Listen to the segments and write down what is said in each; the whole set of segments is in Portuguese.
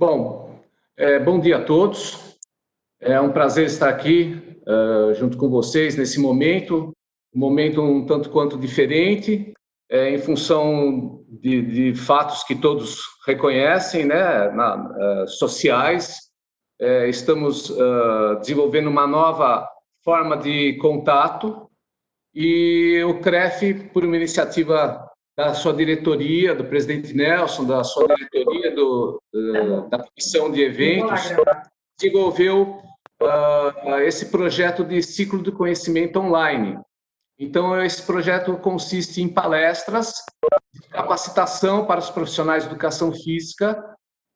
Bom, bom dia a todos. É um prazer estar aqui junto com vocês nesse momento, um momento um tanto quanto diferente, em função de fatos que todos reconhecem, né, sociais. Estamos desenvolvendo uma nova forma de contato e o CREF, por uma iniciativa da sua diretoria, do presidente Nelson, da sua diretoria da comissão de eventos, desenvolveu esse projeto de ciclo de conhecimento online. Então, esse projeto consiste em palestras de capacitação para os profissionais de educação física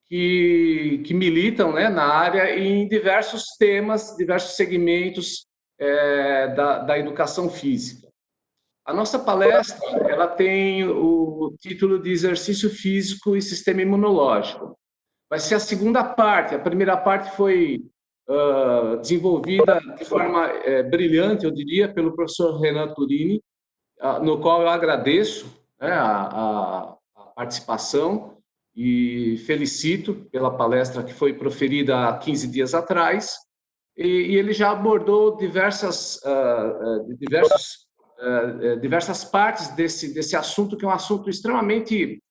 que militam, né, na área e em diversos temas, diversos segmentos da educação física. A nossa palestra ela tem o título de Exercício Físico e Sistema Imunológico. Vai ser a segunda parte. A primeira parte foi desenvolvida de forma brilhante, eu diria, pelo professor Renan Turini, no qual eu agradeço, né, a participação e felicito pela palestra que foi proferida há 15 dias atrás. E ele já abordou diversas partes desse assunto, que é um assunto extremamente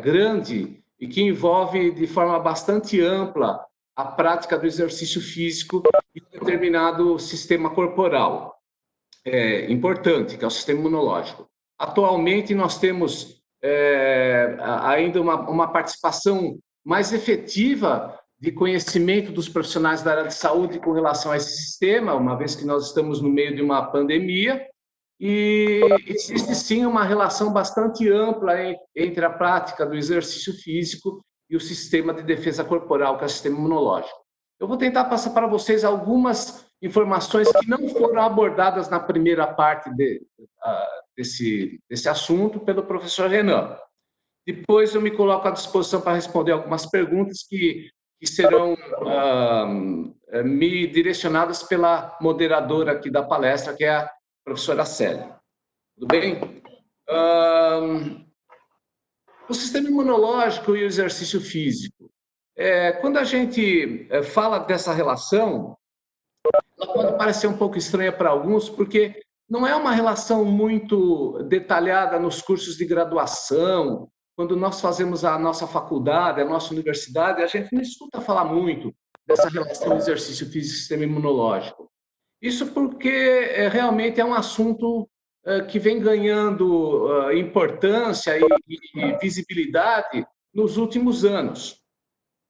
grande e que envolve de forma bastante ampla a prática do exercício físico em um determinado sistema corporal importante, que é o sistema imunológico. Atualmente, nós temos ainda uma participação mais efetiva de conhecimento dos profissionais da área de saúde com relação a esse sistema, uma vez que nós estamos no meio de uma pandemia, e existe sim uma relação bastante ampla entre a prática do exercício físico e o sistema de defesa corporal, que é o sistema imunológico. Eu vou tentar passar para vocês algumas informações que não foram abordadas na primeira parte desse assunto pelo professor Renan. Depois eu me coloco à disposição para responder algumas perguntas que serão me direcionadas pela moderadora aqui da palestra, que é a professora Célia. Tudo bem? O sistema imunológico e o exercício físico. Quando a gente fala dessa relação, ela pode parecer um pouco estranha para alguns, porque não é uma relação muito detalhada nos cursos de graduação. Quando nós fazemos a nossa faculdade, a nossa universidade, a gente não escuta falar muito dessa relação exercício físico e sistema imunológico. Isso porque realmente é um assunto que vem ganhando importância e visibilidade nos últimos anos.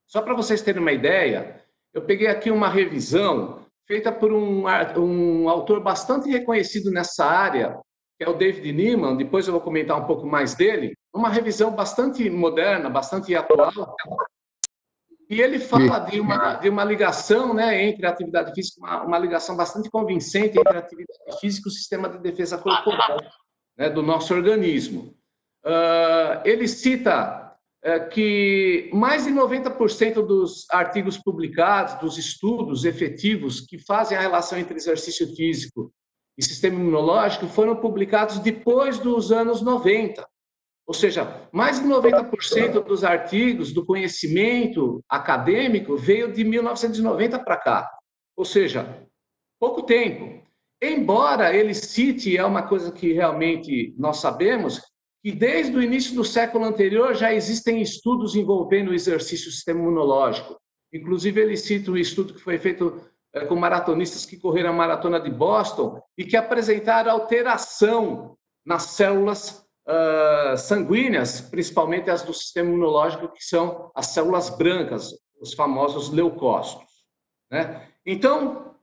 Só para vocês terem uma ideia, eu peguei aqui uma revisão feita por um autor bastante reconhecido nessa área, que é o David Niemann. Depois eu vou comentar um pouco mais dele. Uma revisão bastante moderna, bastante atual. E ele fala de uma ligação, né, entre a atividade física, uma ligação bastante convincente entre a atividade física e o sistema de defesa corporal, né, do nosso organismo. Ele cita que mais de 90% dos artigos publicados, dos estudos efetivos que fazem a relação entre exercício físico e sistema imunológico foram publicados depois dos anos 90. Ou seja, mais de 90% dos artigos do conhecimento acadêmico veio de 1990 para cá. Ou seja, pouco tempo. Embora ele cite, é uma coisa que realmente nós sabemos, que desde o início do século anterior já existem estudos envolvendo o exercício do sistema imunológico. Inclusive, ele cita um estudo que foi feito com maratonistas que correram a maratona de Boston e que apresentaram alteração nas células sanguíneas, principalmente as do sistema imunológico, que são as células brancas, os famosos leucócitos, né? Então,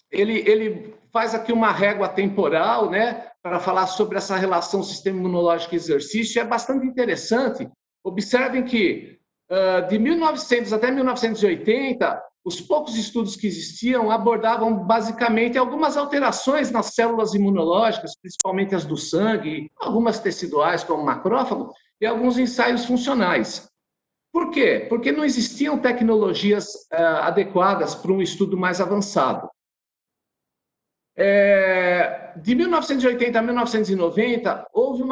ele faz aqui uma régua temporal, né, para falar sobre essa relação sistema imunológico e exercício. É bastante interessante. Observem que, de 1900 até 1980, os poucos estudos que existiam abordavam basicamente algumas alterações nas células imunológicas, principalmente as do sangue, algumas teciduais, como macrófago, e alguns ensaios funcionais. Por quê? Porque não existiam tecnologias adequadas para um estudo mais avançado. De 1980 a 1990, houve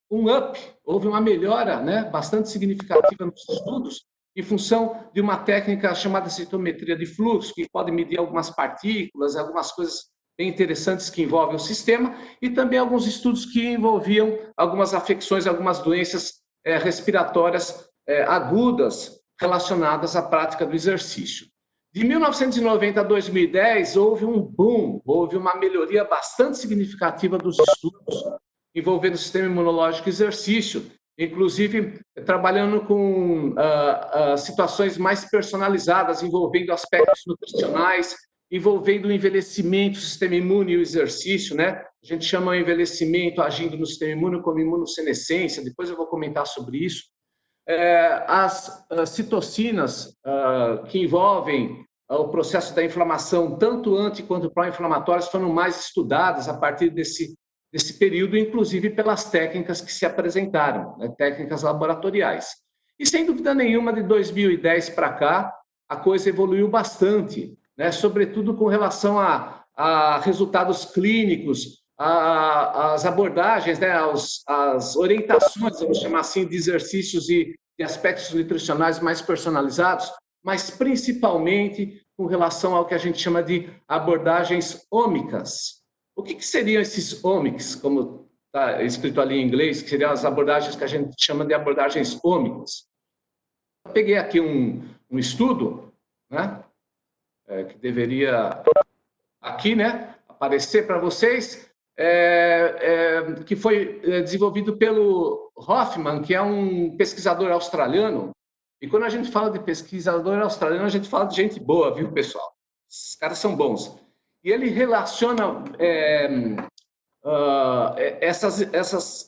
houve uma melhora, né, bastante significativa nos estudos, em função de uma técnica chamada citometria de fluxo, que pode medir algumas partículas, algumas coisas bem interessantes que envolvem o sistema, e também alguns estudos que envolviam algumas afecções, algumas doenças respiratórias agudas relacionadas à prática do exercício. De 1990 a 2010, houve um boom, houve uma melhoria bastante significativa dos estudos envolvendo o sistema imunológico e exercício, inclusive trabalhando com situações mais personalizadas, envolvendo aspectos nutricionais, envolvendo o envelhecimento, o sistema imune e o exercício, né? A gente chama o envelhecimento agindo no sistema imune como imunossenescência, depois eu vou comentar sobre isso. As citocinas que envolvem o processo da inflamação, tanto anti quanto pró-inflamatórias, foram mais estudadas a partir desse período, inclusive pelas técnicas que se apresentaram, né, técnicas laboratoriais. E, sem dúvida nenhuma, de 2010 para cá, a coisa evoluiu bastante, né, sobretudo com relação a resultados clínicos, as abordagens, né, as orientações, vamos chamar assim, de exercícios e de aspectos nutricionais mais personalizados, mas principalmente com relação ao que a gente chama de abordagens ômicas. O que seriam esses ômicos, como está escrito ali em inglês, que seriam as abordagens que a gente chama de abordagens ômicas? Eu peguei aqui um estudo, né, que deveria aqui, né, aparecer para vocês, que foi desenvolvido pelo Hoffman, que é um pesquisador australiano. E quando a gente fala de pesquisador australiano, a gente fala de gente boa, viu, pessoal? Esses caras são bons. E ele relaciona essas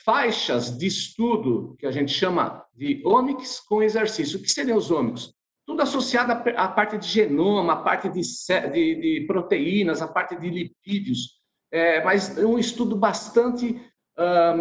faixas de estudo que a gente chama de ômics com exercício. O que seriam os ômics? Tudo associado à parte de genoma, à parte de proteínas, à parte de lipídios, mas é um estudo bastante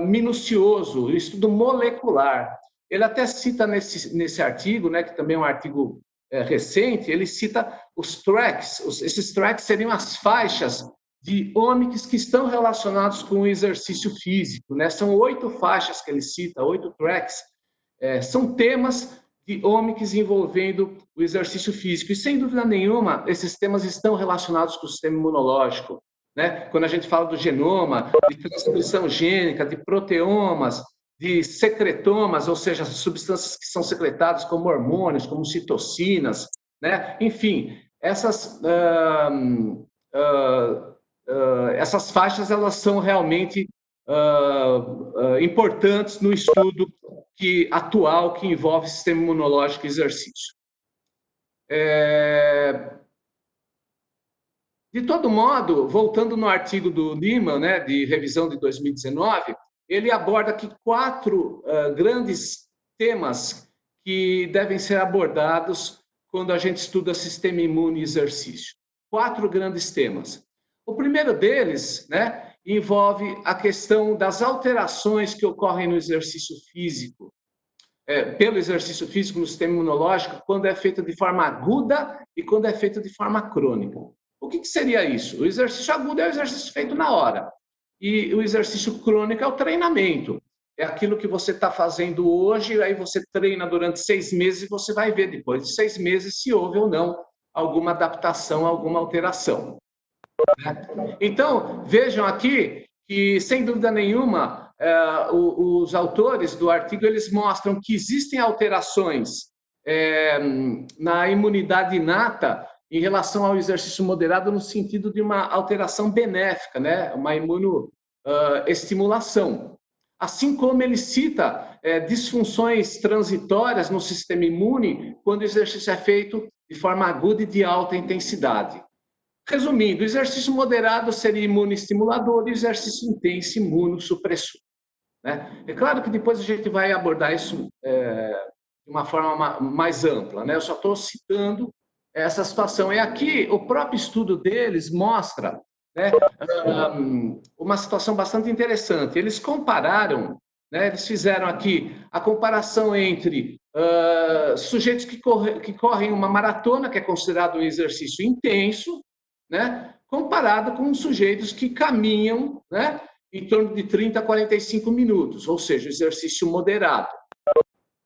minucioso, um estudo molecular. Ele até cita nesse artigo, né, que também é um artigo recente, ele cita os tracks. Esses tracks seriam as faixas de ômics que estão relacionados com o exercício físico, né? São 8 faixas que ele cita, 8 tracks. São temas de ômics envolvendo o exercício físico. E, sem dúvida nenhuma, esses temas estão relacionados com o sistema imunológico, né? Quando a gente fala do genoma, de transcrição gênica, de proteomas, de secretomas, ou seja, substâncias que são secretadas como hormônios, como citocinas, né? Enfim, essas faixas, elas são realmente importantes no estudo atual que envolve sistema imunológico e exercício. De todo modo, voltando no artigo do Niemann, né, de revisão de 2019, ele aborda aqui 4 grandes temas que devem ser abordados quando a gente estuda sistema imune e exercício. 4 grandes temas. O primeiro deles, né, envolve a questão das alterações que ocorrem no exercício físico, pelo exercício físico no sistema imunológico, quando é feito de forma aguda e quando é feito de forma crônica. O que seria isso? O exercício agudo é o exercício feito na hora. E o exercício crônico é o treinamento. É aquilo que você está fazendo hoje, aí você treina durante 6 meses e você vai ver depois de 6 meses se houve ou não alguma adaptação, alguma alteração. Então, vejam aqui que, sem dúvida nenhuma, os autores do artigo, eles mostram que existem alterações na imunidade inata em relação ao exercício moderado, no sentido de uma alteração benéfica, né? Uma imunoestimulação. Assim como ele cita disfunções transitórias no sistema imune quando o exercício é feito de forma aguda e de alta intensidade. Resumindo, o exercício moderado seria imunoestimulador e o exercício intenso imunossupressor, né? É claro que depois a gente vai abordar isso de uma forma mais ampla, né? Eu só estou citando essa situação. E aqui o próprio estudo deles mostra, né, uma situação bastante interessante. Eles compararam, né, eles fizeram aqui a comparação entre sujeitos que correm uma maratona, que é considerado um exercício intenso, né, comparado com sujeitos que caminham, né, em torno de 30 a 45 minutos, ou seja, exercício moderado.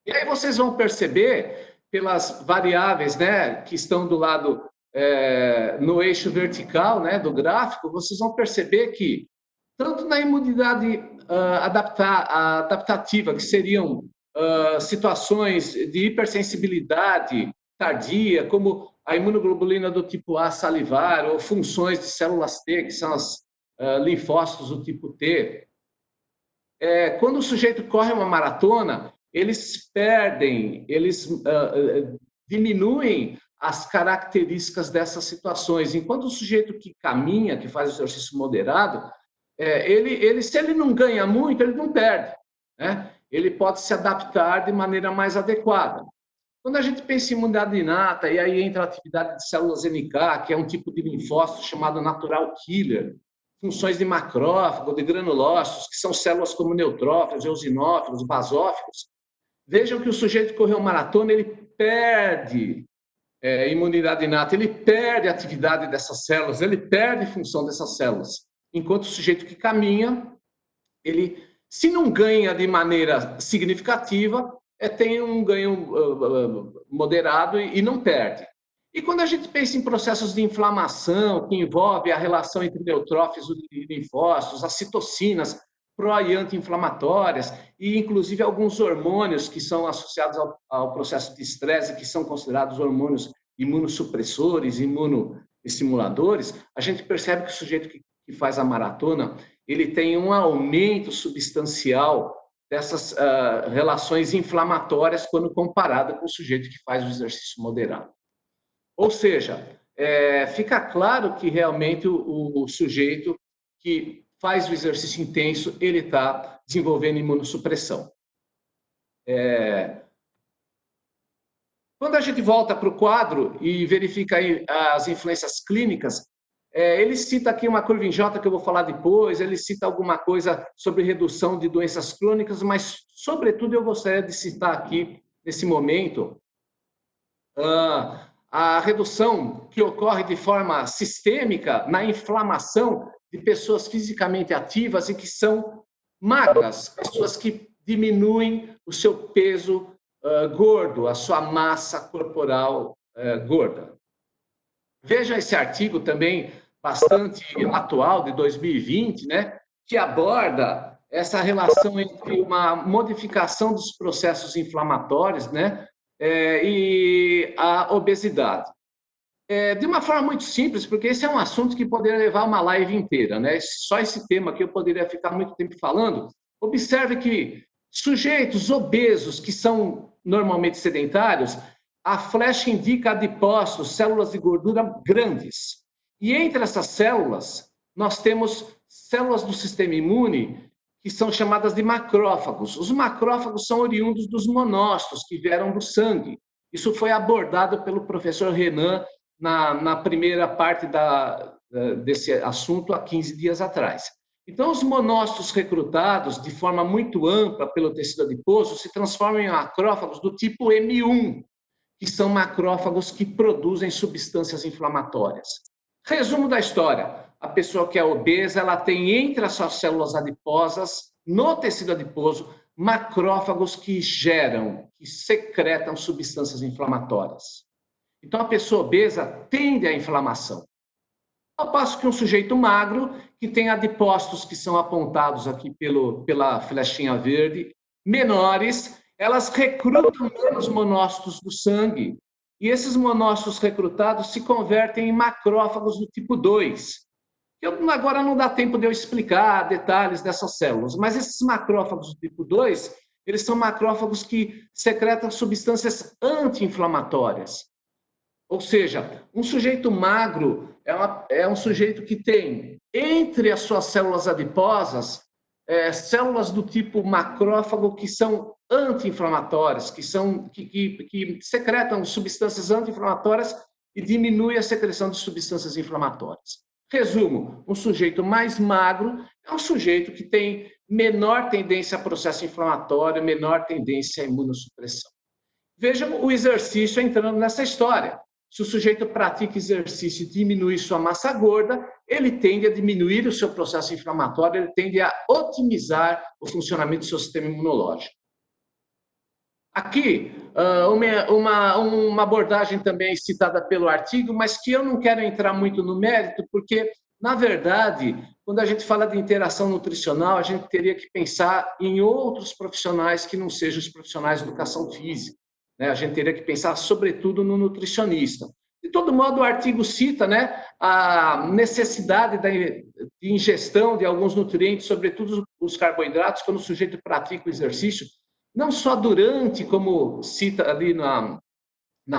E aí vocês vão perceber, pelas variáveis, né, que estão do lado no eixo vertical, né, do gráfico, vocês vão perceber que tanto na imunidade adaptativa, que seriam situações de hipersensibilidade tardia, como a imunoglobulina do tipo A salivar, ou funções de células T, que são as linfócitos do tipo T. Quando o sujeito corre uma maratona, eles perdem, eles diminuem as características dessas situações. Enquanto o sujeito que caminha, que faz exercício moderado, se ele não ganha muito, ele não perde, né? Ele pode se adaptar de maneira mais adequada. Quando a gente pensa em imunidade inata, e aí entra a atividade de células NK, que é um tipo de linfócito chamado natural killer, funções de macrófago, de granulócitos, que são células como neutrófilos, eosinófilos, basófilos. Vejam que o sujeito que correu maratona, ele perde imunidade inata, ele perde a atividade dessas células, ele perde função dessas células. Enquanto o sujeito que caminha, ele, se não ganha de maneira significativa, tem um ganho moderado e não perde. E quando a gente pensa em processos de inflamação, que envolve a relação entre neutrófilos e linfócitos, as citocinas pró e anti-inflamatórias, e inclusive alguns hormônios que são associados ao processo de estresse, que são considerados hormônios imunossupressores, imunoestimuladores, a gente percebe que o sujeito que faz a maratona, ele tem um aumento substancial dessas relações inflamatórias quando comparado com o sujeito que faz o exercício moderado. Ou seja, fica claro que realmente o sujeito que faz o exercício intenso, ele está desenvolvendo imunossupressão. Quando a gente volta para o quadro e verifica aí as influências clínicas, ele cita aqui uma curva em J que eu vou falar depois, ele cita alguma coisa sobre redução de doenças crônicas, mas, sobretudo, eu gostaria de citar aqui, nesse momento, a redução que ocorre de forma sistêmica na inflamação de pessoas fisicamente ativas e que são magras, pessoas que diminuem o seu peso gordo, a sua massa corporal gorda. Veja esse artigo também bastante atual, de 2020, né, que aborda essa relação entre uma modificação dos processos inflamatórios, né, e a obesidade. De uma forma muito simples, porque esse é um assunto que poderia levar uma live inteira, né? Só esse tema que eu poderia ficar muito tempo falando. Observe que sujeitos obesos, que são normalmente sedentários, a flecha indica adipócitos, células de gordura grandes. E entre essas células, nós temos células do sistema imune que são chamadas de macrófagos. Os macrófagos são oriundos dos monócitos que vieram do sangue. Isso foi abordado pelo professor Renan na primeira parte desse assunto há 15 dias atrás. Então, os monócitos recrutados de forma muito ampla pelo tecido adiposo se transformam em macrófagos do tipo M1, que são macrófagos que produzem substâncias inflamatórias. Resumo da história: a pessoa que é obesa, ela tem entre as suas células adiposas, no tecido adiposo, macrófagos que geram, que secretam substâncias inflamatórias. Então, a pessoa obesa tende à inflamação. Ao passo que um sujeito magro, que tem adipócitos que são apontados aqui pela flechinha verde, menores, elas recrutam menos monócitos do sangue. E esses monócitos recrutados se convertem em macrófagos do tipo 2. Agora não dá tempo de eu explicar detalhes dessas células, mas esses macrófagos do tipo 2, eles são macrófagos que secretam substâncias anti-inflamatórias. Ou seja, um sujeito magro é um sujeito que tem, entre as suas células adiposas, células do tipo macrófago que são anti-inflamatórias, que secretam substâncias anti-inflamatórias e diminuem a secreção de substâncias inflamatórias. Resumo: um sujeito mais magro é um sujeito que tem menor tendência a processo inflamatório, menor tendência à imunossupressão. Vejam o exercício entrando nessa história. Se o sujeito pratica exercício e diminui sua massa gorda, ele tende a diminuir o seu processo inflamatório, ele tende a otimizar o funcionamento do seu sistema imunológico. Aqui, uma abordagem também citada pelo artigo, mas que eu não quero entrar muito no mérito, porque, na verdade, quando a gente fala de interação nutricional, a gente teria que pensar em outros profissionais que não sejam os profissionais de educação física, né? A gente teria que pensar, sobretudo, no nutricionista. De todo modo, o artigo cita, né, a necessidade de ingestão de alguns nutrientes, sobretudo os carboidratos, quando o sujeito pratica o exercício, não só durante, como cita ali na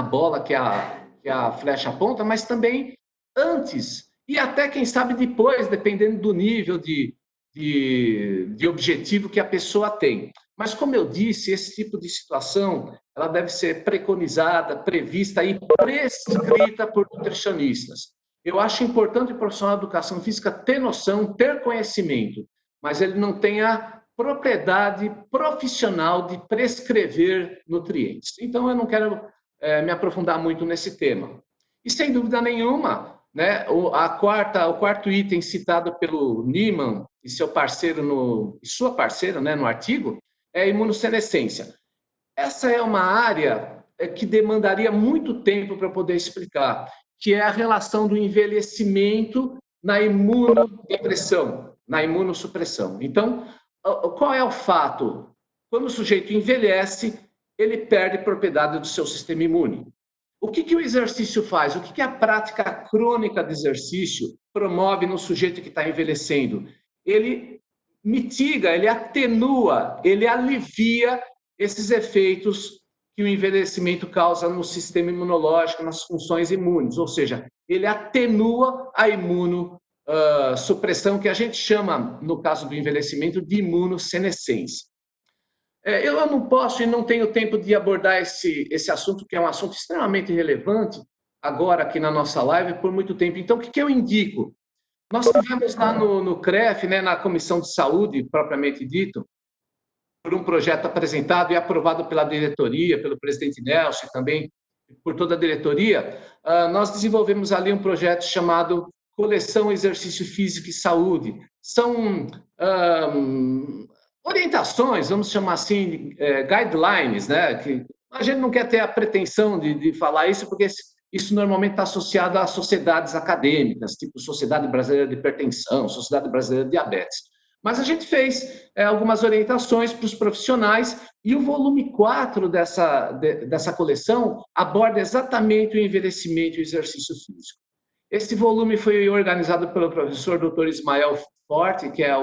bola que a flecha aponta, mas também antes e até, quem sabe, depois, dependendo do nível de objetivo que a pessoa tem. Mas, como eu disse, esse tipo de situação ela deve ser preconizada, prevista e prescrita por nutricionistas. Eu acho importante o profissional de educação física ter noção, ter conhecimento, mas ele não tem a propriedade profissional de prescrever nutrientes. Então, eu não quero me aprofundar muito nesse tema. E, sem dúvida nenhuma, né, o quarto item citado pelo Niemann e seu parceiro sua parceira, né, no artigo, é a imunossenescência. Essa é uma área que demandaria muito tempo para poder explicar, que é a relação do envelhecimento na imunodepressão, na imunossupressão. Então, qual é o fato? Quando o sujeito envelhece, ele perde propriedade do seu sistema imune. O que o exercício faz? O que a prática crônica de exercício promove no sujeito que está envelhecendo? Ele mitiga, ele atenua, ele alivia esses efeitos que o envelhecimento causa no sistema imunológico, nas funções imunes, ou seja, ele atenua a imunossupressão, que a gente chama, no caso do envelhecimento, de imunossenescência. Eu não posso e não tenho tempo de abordar esse assunto, que é um assunto extremamente relevante, agora aqui na nossa live, por muito tempo. Então, o que eu indico? Nós tivemos lá no CREF, né, na Comissão de Saúde, propriamente dito, por um projeto apresentado e aprovado pela diretoria, pelo presidente Nelson e também por toda a diretoria, nós desenvolvemos ali um projeto chamado Coleção Exercício Físico e Saúde. São orientações, vamos chamar assim, guidelines, né? Que a gente não quer ter a pretensão de falar isso, porque isso normalmente está associado a sociedades acadêmicas, tipo Sociedade Brasileira de Hipertensão, Sociedade Brasileira de Diabetes. Mas a gente fez algumas orientações para os profissionais e o volume 4 dessa coleção aborda exatamente o envelhecimento e o exercício físico. Esse volume foi organizado pelo professor Dr. Ismael Forte, que é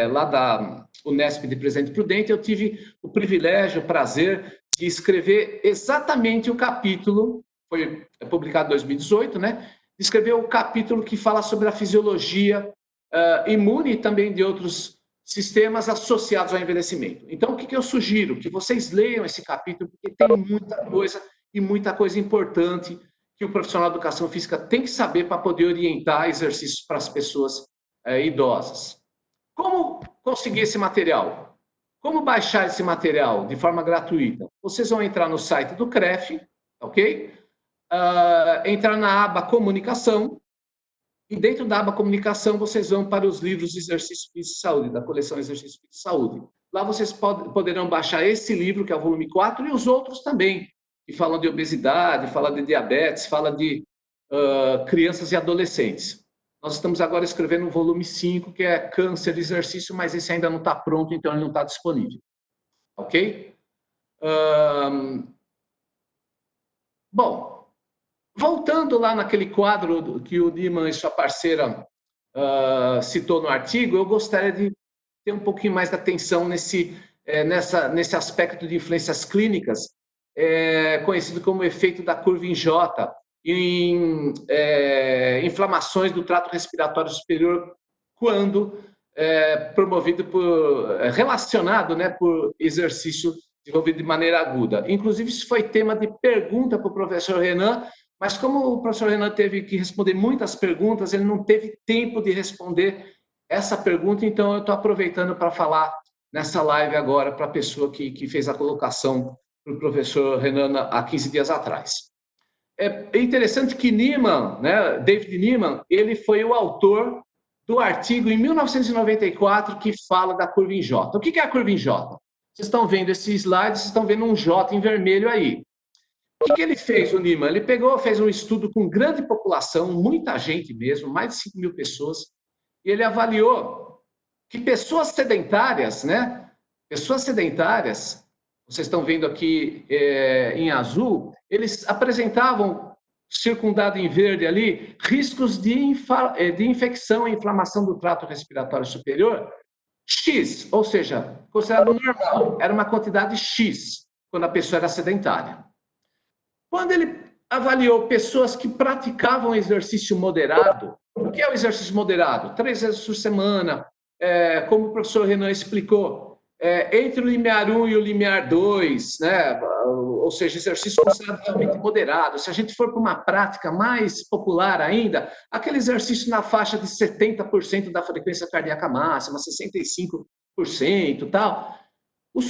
lá da Unesp de Presidente Prudente. Eu tive o privilégio, o prazer de escrever exatamente o capítulo, foi publicado em 2018, né? De escrever o capítulo que fala sobre a fisiologia imune e também de outros sistemas associados ao envelhecimento. Então, o que eu sugiro? Que vocês leiam esse capítulo, porque tem muita coisa e muita coisa importante que o profissional de educação física tem que saber para poder orientar exercícios para as pessoas idosas. Como conseguir esse material? Como baixar esse material de forma gratuita? Vocês vão entrar no site do CREF, ok? Entrar na aba Comunicação, e dentro da aba Comunicação vocês vão para os livros de Exercício Físico e Saúde, da coleção Exercício Físico e Saúde. Lá vocês poderão baixar esse livro, que é o volume 4, e os outros também, que falam de obesidade, falam de diabetes, falam de crianças e adolescentes. Nós estamos agora escrevendo o volume 5, que é Câncer e Exercício, mas esse ainda não está pronto, então ele não está disponível. Ok? Bom, voltando lá naquele quadro que o Niemann e sua parceira citou no artigo, eu gostaria de ter um pouquinho mais de atenção nesse aspecto de influências clínicas, conhecido como efeito da curva em J, em inflamações do trato respiratório superior, quando relacionado, né, por exercício desenvolvido de maneira aguda. Inclusive, isso foi tema de pergunta para o professor Renan, mas como o professor Renan teve que responder muitas perguntas, ele não teve tempo de responder essa pergunta, então eu estou aproveitando para falar nessa live agora para a pessoa que fez a colocação para o professor Renan há 15 dias atrás. É interessante que Niemann, né, David Niemann, ele foi o autor do artigo em 1994 que fala da curva em J. O que é a curva em J? Vocês estão vendo esse slide, vocês estão vendo um J em vermelho aí. O que ele fez, o Niemann? Ele pegou, fez um estudo com grande população, muita gente mesmo, mais de 5 mil pessoas, e ele avaliou que pessoas sedentárias, né? Pessoas sedentárias, vocês estão vendo aqui em azul, eles apresentavam, circundado em verde ali, riscos de infecção e inflamação do trato respiratório superior, X, ou seja, considerado normal, era uma quantidade X, quando a pessoa era sedentária. Quando ele avaliou pessoas que praticavam exercício moderado, o que é o exercício moderado? 3 vezes por semana, como o professor Renan explicou, entre o limiar 1 e o limiar 2, né? Ou seja, exercício considerado realmente moderado. Se a gente for para uma prática mais popular ainda, aquele exercício na faixa de 70% da frequência cardíaca máxima, 65%, tal. Os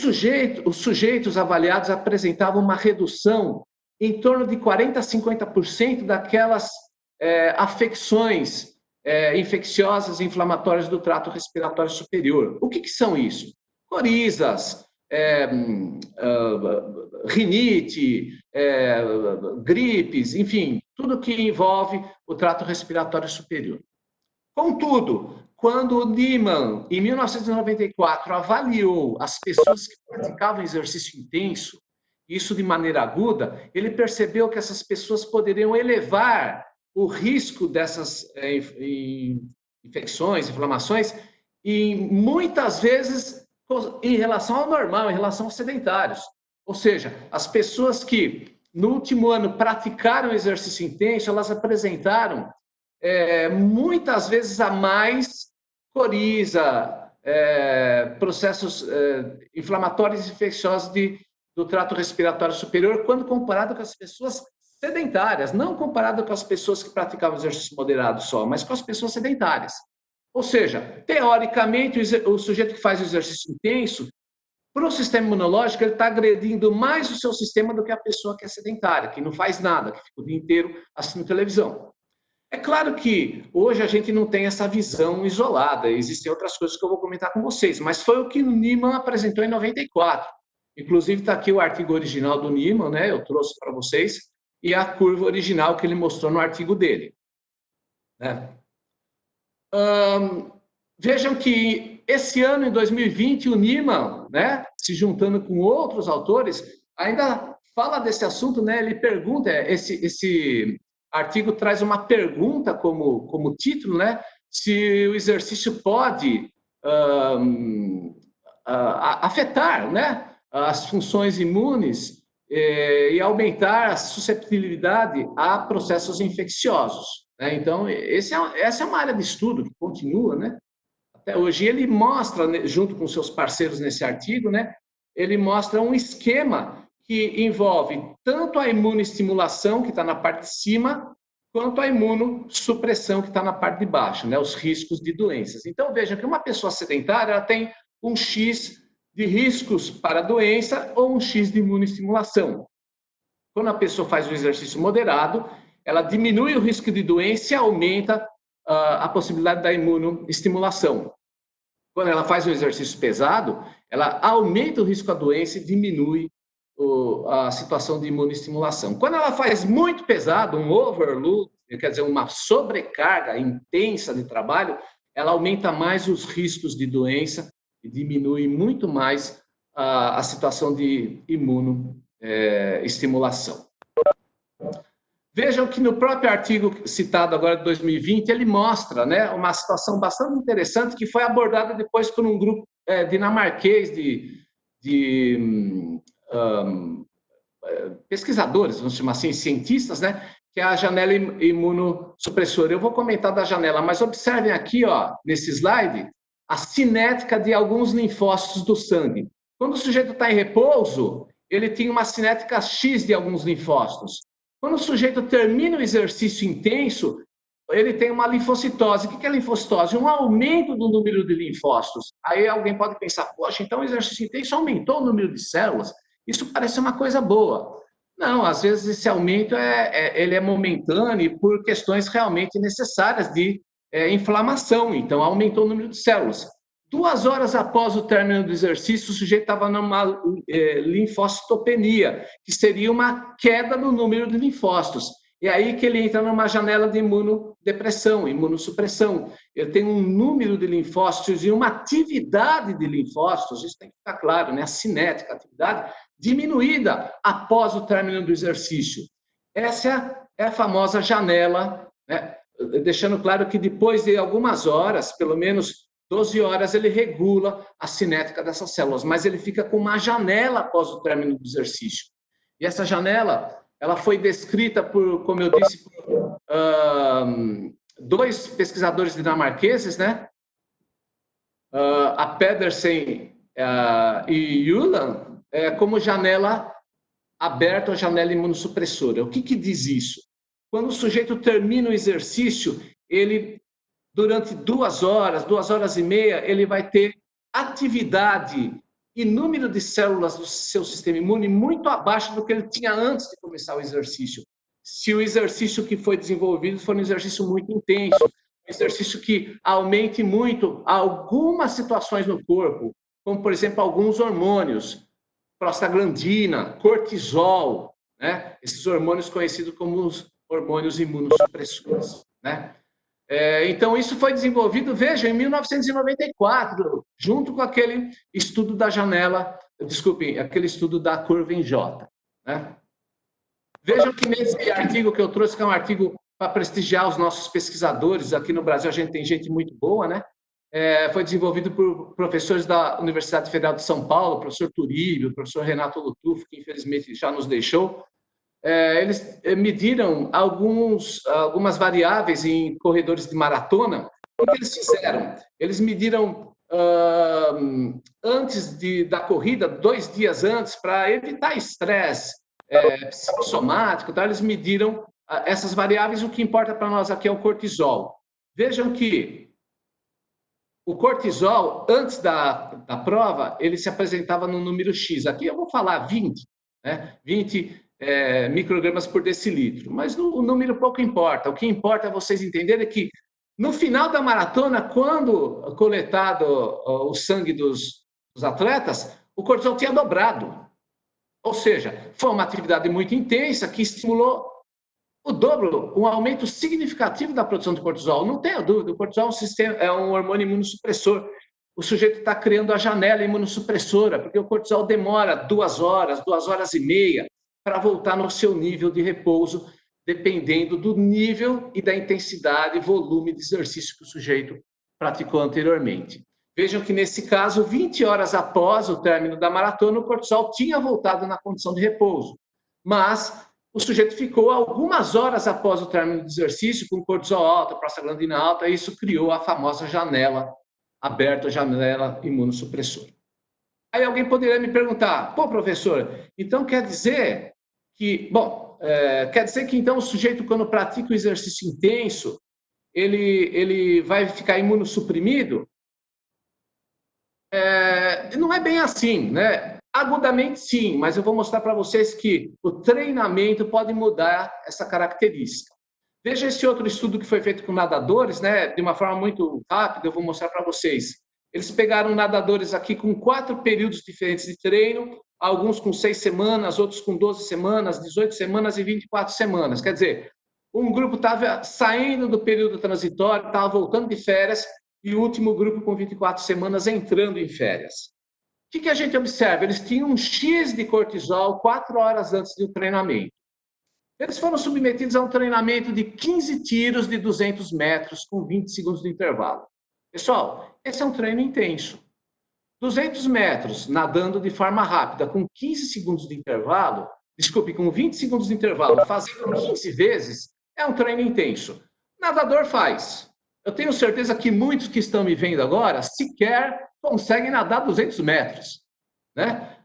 sujeitos avaliados apresentavam uma redução em torno de 40% a 50% daquelas afecções infecciosas e inflamatórias do trato respiratório superior. O que são isso? Corizas, rinite, gripes, enfim, tudo que envolve o trato respiratório superior. Contudo, quando o Niemann, em 1994, avaliou as pessoas que praticavam exercício intenso, isso de maneira aguda, ele percebeu que essas pessoas poderiam elevar o risco dessas infecções, inflamações, e muitas vezes em relação ao normal, em relação aos sedentários. Ou seja, as pessoas que no último ano praticaram exercício intenso, elas apresentaram muitas vezes a mais coriza, processos inflamatórios e infecciosos do trato respiratório superior, quando comparado com as pessoas sedentárias, não comparado com as pessoas que praticavam exercício moderado só, mas com as pessoas sedentárias. Ou seja, teoricamente, o sujeito que faz o exercício intenso, para o sistema imunológico, ele está agredindo mais o seu sistema do que a pessoa que é sedentária, que não faz nada, que fica o dia inteiro assistindo televisão. É claro que hoje a gente não tem essa visão isolada, existem outras coisas que eu vou comentar com vocês, mas foi o que o Niemann apresentou em 94. Inclusive está aqui o artigo original do Niemann, né? Eu trouxe para vocês, e a curva original que ele mostrou no artigo dele. Né? Vejam que esse ano, em 2020, o Niemann, né, se juntando com outros autores, ainda fala desse assunto, né? Ele pergunta, esse artigo traz uma pergunta como título, né? Se o exercício pode afetar, né, as funções imunes e aumentar a susceptibilidade a processos infecciosos. Né? Então, essa é uma área de estudo que continua, né? Até hoje. Ele mostra, junto com seus parceiros nesse artigo, né, ele mostra um esquema que envolve tanto a imunoestimulação, que está na parte de cima, quanto a imunossupressão, que está na parte de baixo, né, os riscos de doenças. Então, vejam que uma pessoa sedentária ela tem um X de riscos para a doença ou um X de imunoestimulação. Quando a pessoa faz um exercício moderado, ela diminui o risco de doença e aumenta a possibilidade da imunoestimulação. Quando ela faz um exercício pesado, ela aumenta o risco da doença e diminui a situação de imunoestimulação. Quando ela faz muito pesado, um overload, quer dizer, uma sobrecarga intensa de trabalho, ela aumenta mais os riscos de doença e diminui muito mais a situação de imunoestimulação. Vejam que no próprio artigo citado agora de 2020, ele mostra, né, uma situação bastante interessante que foi abordada depois por um grupo dinamarquês de pesquisadores, vamos chamar assim, cientistas, né, que é a janela imunossupressora. Eu vou comentar da janela, mas observem aqui, ó, nesse slide, a cinética de alguns linfócitos do sangue. Quando o sujeito está em repouso, ele tem uma cinética X de alguns linfócitos. Quando o sujeito termina o exercício intenso, ele tem uma linfocitose. O que é linfocitose? Um aumento do número de linfócitos. Aí alguém pode pensar, poxa, então o exercício intenso aumentou o número de células? Isso parece uma coisa boa. Não, às vezes esse aumento ele é momentâneo por questões realmente necessárias de inflamação. Então, aumentou o número de células. 2 horas após o término do exercício, o sujeito estava numa linfocitopenia, que seria uma queda no número de linfócitos. É aí que ele entra numa janela de imunodepressão, imunossupressão. Ele tem um número de linfócitos e uma atividade de linfócitos, isso tem que ficar claro, né? A cinética, a atividade diminuída após o término do exercício. Essa é a famosa janela, né? Deixando claro que depois de algumas horas, pelo menos 12 horas, ele regula a cinética dessas células, mas ele fica com uma janela após o término do exercício. E essa janela, ela foi descrita por, como eu disse, por dois pesquisadores dinamarqueses, né? A Pedersen e Juland, como janela aberta ou janela imunossupressora. O que diz isso? Quando o sujeito termina o exercício, ele, durante 2 horas, 2 horas e meia, ele vai ter atividade e número de células do seu sistema imune muito abaixo do que ele tinha antes de começar o exercício. Se o exercício que foi desenvolvido for um exercício muito intenso, um exercício que aumente muito algumas situações no corpo, como, por exemplo, alguns hormônios, prostaglandina, cortisol, né? Esses hormônios conhecidos como os hormônios imunossupressores, né? Então, isso foi desenvolvido, veja, em 1994, junto com aquele estudo da janela, desculpem, aquele estudo da curva em J. Né? Vejam que nesse artigo que eu trouxe, que é um artigo para prestigiar os nossos pesquisadores, aqui no Brasil a gente tem gente muito boa, né? Foi desenvolvido por professores da Universidade Federal de São Paulo, o professor Turíbio, o professor Renato Lutufo, que infelizmente já nos deixou. Eles mediram algumas variáveis em corredores de maratona. O que eles fizeram? Eles mediram antes da corrida, 2 dias antes, para evitar estresse psicossomático, tá? Eles mediram essas variáveis. O que importa para nós aqui é o cortisol. Vejam que o cortisol, antes da prova, ele se apresentava no número X. Aqui eu vou falar 20, né? 20 microgramas por decilitro, mas o número pouco importa. O que importa é vocês entenderem que no final da maratona, quando coletado o sangue dos atletas, o cortisol tinha dobrado. Ou seja, foi uma atividade muito intensa que estimulou o dobro, um aumento significativo da produção de cortisol. Não tenho dúvida, o cortisol é um hormônio imunossupressor. O sujeito está criando a janela imunossupressora, porque o cortisol demora 2 horas, 2 horas e meia, para voltar no seu nível de repouso, dependendo do nível e da intensidade e volume de exercício que o sujeito praticou anteriormente. Vejam que, nesse caso, 20 horas após o término da maratona, o cortisol tinha voltado na condição de repouso, mas o sujeito ficou algumas horas após o término do exercício com cortisol alto, prostaglandina alta, e isso criou a famosa janela aberta, janela imunossupressora. Aí alguém poderia me perguntar, pô, professor, então quer dizer que, então o sujeito, quando pratica o exercício intenso, ele vai ficar imunossuprimido? Não é bem assim, né? Agudamente sim, mas eu vou mostrar para vocês que o treinamento pode mudar essa característica. Veja esse outro estudo que foi feito com nadadores, né? De uma forma muito rápida, eu vou mostrar para vocês. Eles pegaram nadadores aqui com 4 períodos diferentes de treino, alguns com 6 semanas, outros com 12 semanas, 18 semanas e 24 semanas. Quer dizer, um grupo estava saindo do período transitório, estava voltando de férias, e o último grupo com 24 semanas entrando em férias. O que a gente observa? Eles tinham um X de cortisol 4 horas antes do treinamento. Eles foram submetidos a um treinamento de 15 tiros de 200 metros com 20 segundos de intervalo. Pessoal, esse é um treino intenso. 200 metros nadando de forma rápida com 15 segundos de intervalo, com 20 segundos de intervalo, fazendo 15 vezes, é um treino intenso. Nadador faz. Eu tenho certeza que muitos que estão me vendo agora sequer conseguem nadar 200 metros. Né?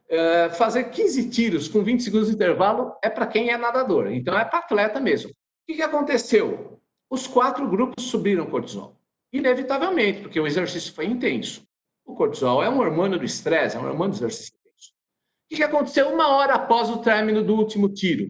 Fazer 15 tiros com 20 segundos de intervalo é para quem é nadador, então é para atleta mesmo. O que aconteceu? Os 4 grupos subiram cortisol, inevitavelmente, porque o exercício foi intenso. O cortisol é um hormônio do estresse, é um hormônio do exercício intenso. O que aconteceu 1 hora após o término do último tiro?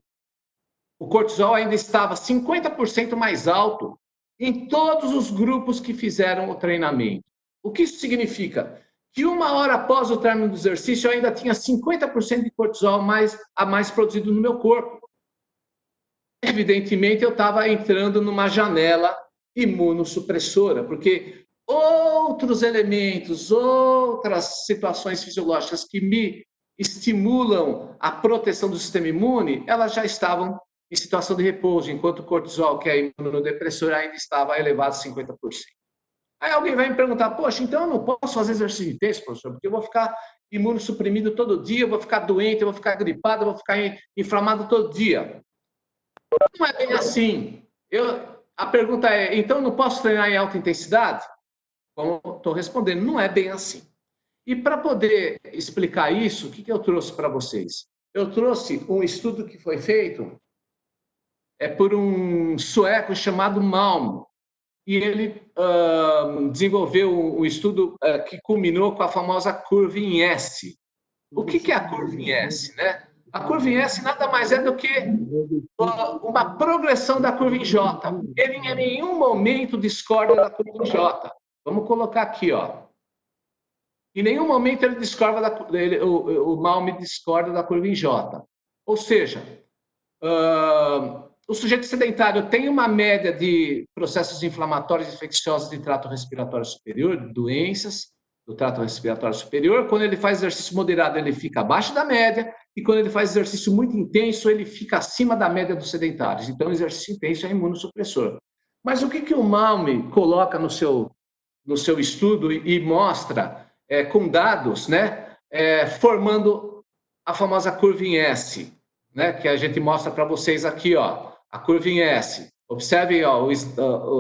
O cortisol ainda estava 50% mais alto em todos os grupos que fizeram o treinamento. O que isso significa? Que 1 hora após o término do exercício, eu ainda tinha 50% de cortisol a mais produzido no meu corpo. Evidentemente, eu estava entrando numa janela imunossupressora, porque outros elementos, outras situações fisiológicas que me estimulam a proteção do sistema imune, elas já estavam em situação de repouso, enquanto o cortisol, que é imunodepressor, ainda estava elevado a 50%. Aí alguém vai me perguntar, poxa, então eu não posso fazer exercício intenso, professor, porque eu vou ficar imunossuprimido todo dia, eu vou ficar doente, eu vou ficar gripado, eu vou ficar inflamado todo dia. Não é bem assim. A pergunta é, então não posso treinar em alta intensidade? Como estou respondendo, não é bem assim. E para poder explicar isso, o que eu trouxe para vocês? Eu trouxe um estudo que foi feito por um sueco chamado Malm, e ele desenvolveu um estudo que culminou com a famosa curva em S. O que é a curva em S, né? A curva em S nada mais é do que uma progressão da curva em J. Ele em nenhum momento discorda da curva em J. Vamos colocar aqui, ó. Em nenhum momento ele discorda o Malm discorda da curva em J. Ou seja, o sujeito sedentário tem uma média de processos inflamatórios infecciosos de trato respiratório superior, doenças do trato respiratório superior. Quando ele faz exercício moderado, ele fica abaixo da média, e quando ele faz exercício muito intenso, ele fica acima da média dos sedentários. Então, o exercício intenso é imunossupressor. Mas o que o Malm coloca no seu estudo e mostra com dados, né, formando a famosa curva em S, né, que a gente mostra para vocês aqui, ó, a curva em S. Observem, ó,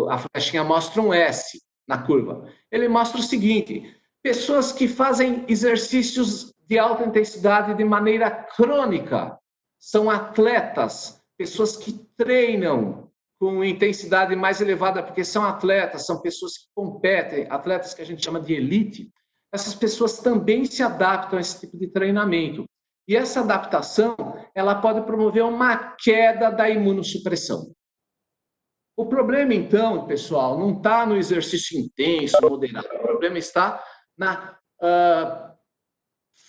a flechinha mostra um S na curva. Ele mostra o seguinte: pessoas que fazem exercícios de alta intensidade de maneira crônica são atletas, pessoas que treinam com intensidade mais elevada, porque são atletas, são pessoas que competem, atletas que a gente chama de elite. Essas pessoas também se adaptam a esse tipo de treinamento. E essa adaptação, ela pode promover uma queda da imunossupressão. O problema, então, pessoal, não está no exercício intenso, moderado. O problema está na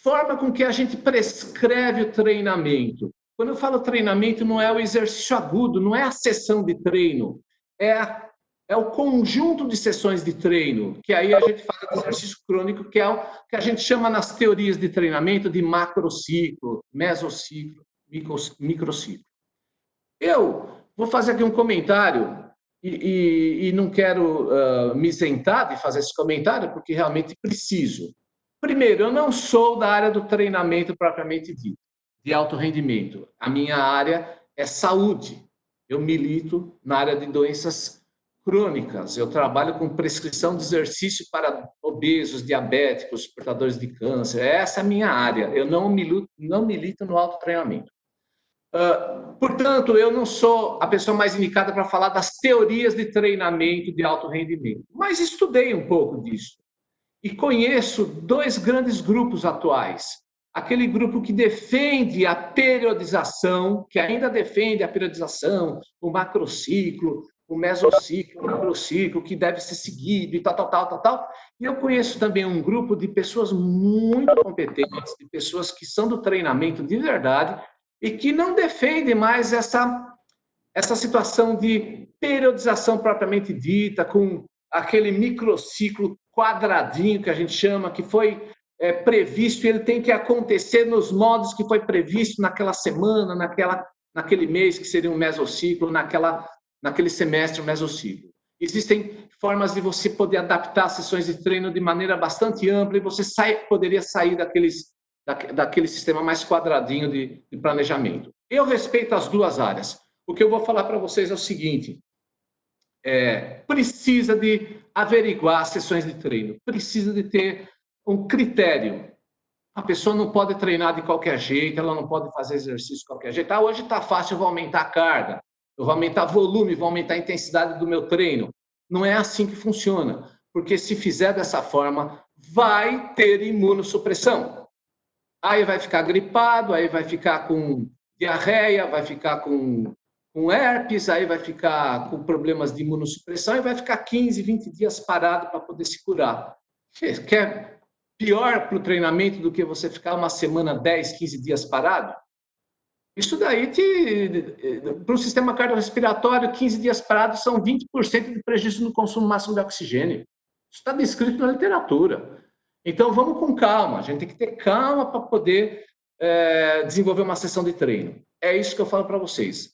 forma com que a gente prescreve o treinamento. Quando eu falo treinamento, não é o exercício agudo, não é a sessão de treino, é o conjunto de sessões de treino, que aí a gente fala de exercício crônico, que é o que a gente chama nas teorias de treinamento de macrociclo, mesociclo, microciclo. Eu vou fazer aqui um comentário e não quero me isentar de fazer esse comentário, porque realmente preciso. Primeiro, eu não sou da área do treinamento propriamente dito, de alto rendimento. A minha área é saúde. Eu milito na área de doenças crônicas. Eu trabalho com prescrição de exercício para obesos, diabéticos, portadores de câncer. Essa é a minha área. Eu não milito no alto treinamento. Portanto, eu não sou a pessoa mais indicada para falar das teorias de treinamento de alto rendimento, mas estudei um pouco disso. E conheço dois grandes grupos atuais. Aquele grupo que defende a periodização, que ainda defende a periodização, o macrociclo, o mesociclo, o microciclo, que deve ser seguido e tal. E eu conheço também um grupo de pessoas muito competentes, de pessoas que são do treinamento de verdade e que não defendem mais essa situação de periodização propriamente dita, com aquele microciclo quadradinho que a gente chama, que foi previsto, e ele tem que acontecer nos modos que foi previsto naquela semana, naquele mês, que seria um mesociclo, naquele semestre, um mesociclo. Existem formas de você poder adaptar as sessões de treino de maneira bastante ampla, e você poderia sair daquele sistema mais quadradinho de planejamento. Eu respeito as duas áreas. O que eu vou falar para vocês é o seguinte: precisa de averiguar as sessões de treino, precisa de ter um critério. A pessoa não pode treinar de qualquer jeito, ela não pode fazer exercício de qualquer jeito. Hoje está fácil, eu vou aumentar a carga, eu vou aumentar volume, vou aumentar a intensidade do meu treino. Não é assim que funciona, porque se fizer dessa forma, vai ter imunossupressão. Aí vai ficar gripado, aí vai ficar com diarreia, vai ficar com herpes, aí vai ficar com problemas de imunossupressão e vai ficar 15, 20 dias parado para poder se curar. Que é pior para o treinamento do que você ficar uma semana, 10, 15 dias parado? Isso daí, para o sistema cardiorrespiratório, 15 dias parados são 20% de prejuízo no consumo máximo de oxigênio. Isso está descrito na literatura. Então, vamos com calma. A gente tem que ter calma para poder desenvolver uma sessão de treino. É isso que eu falo para vocês.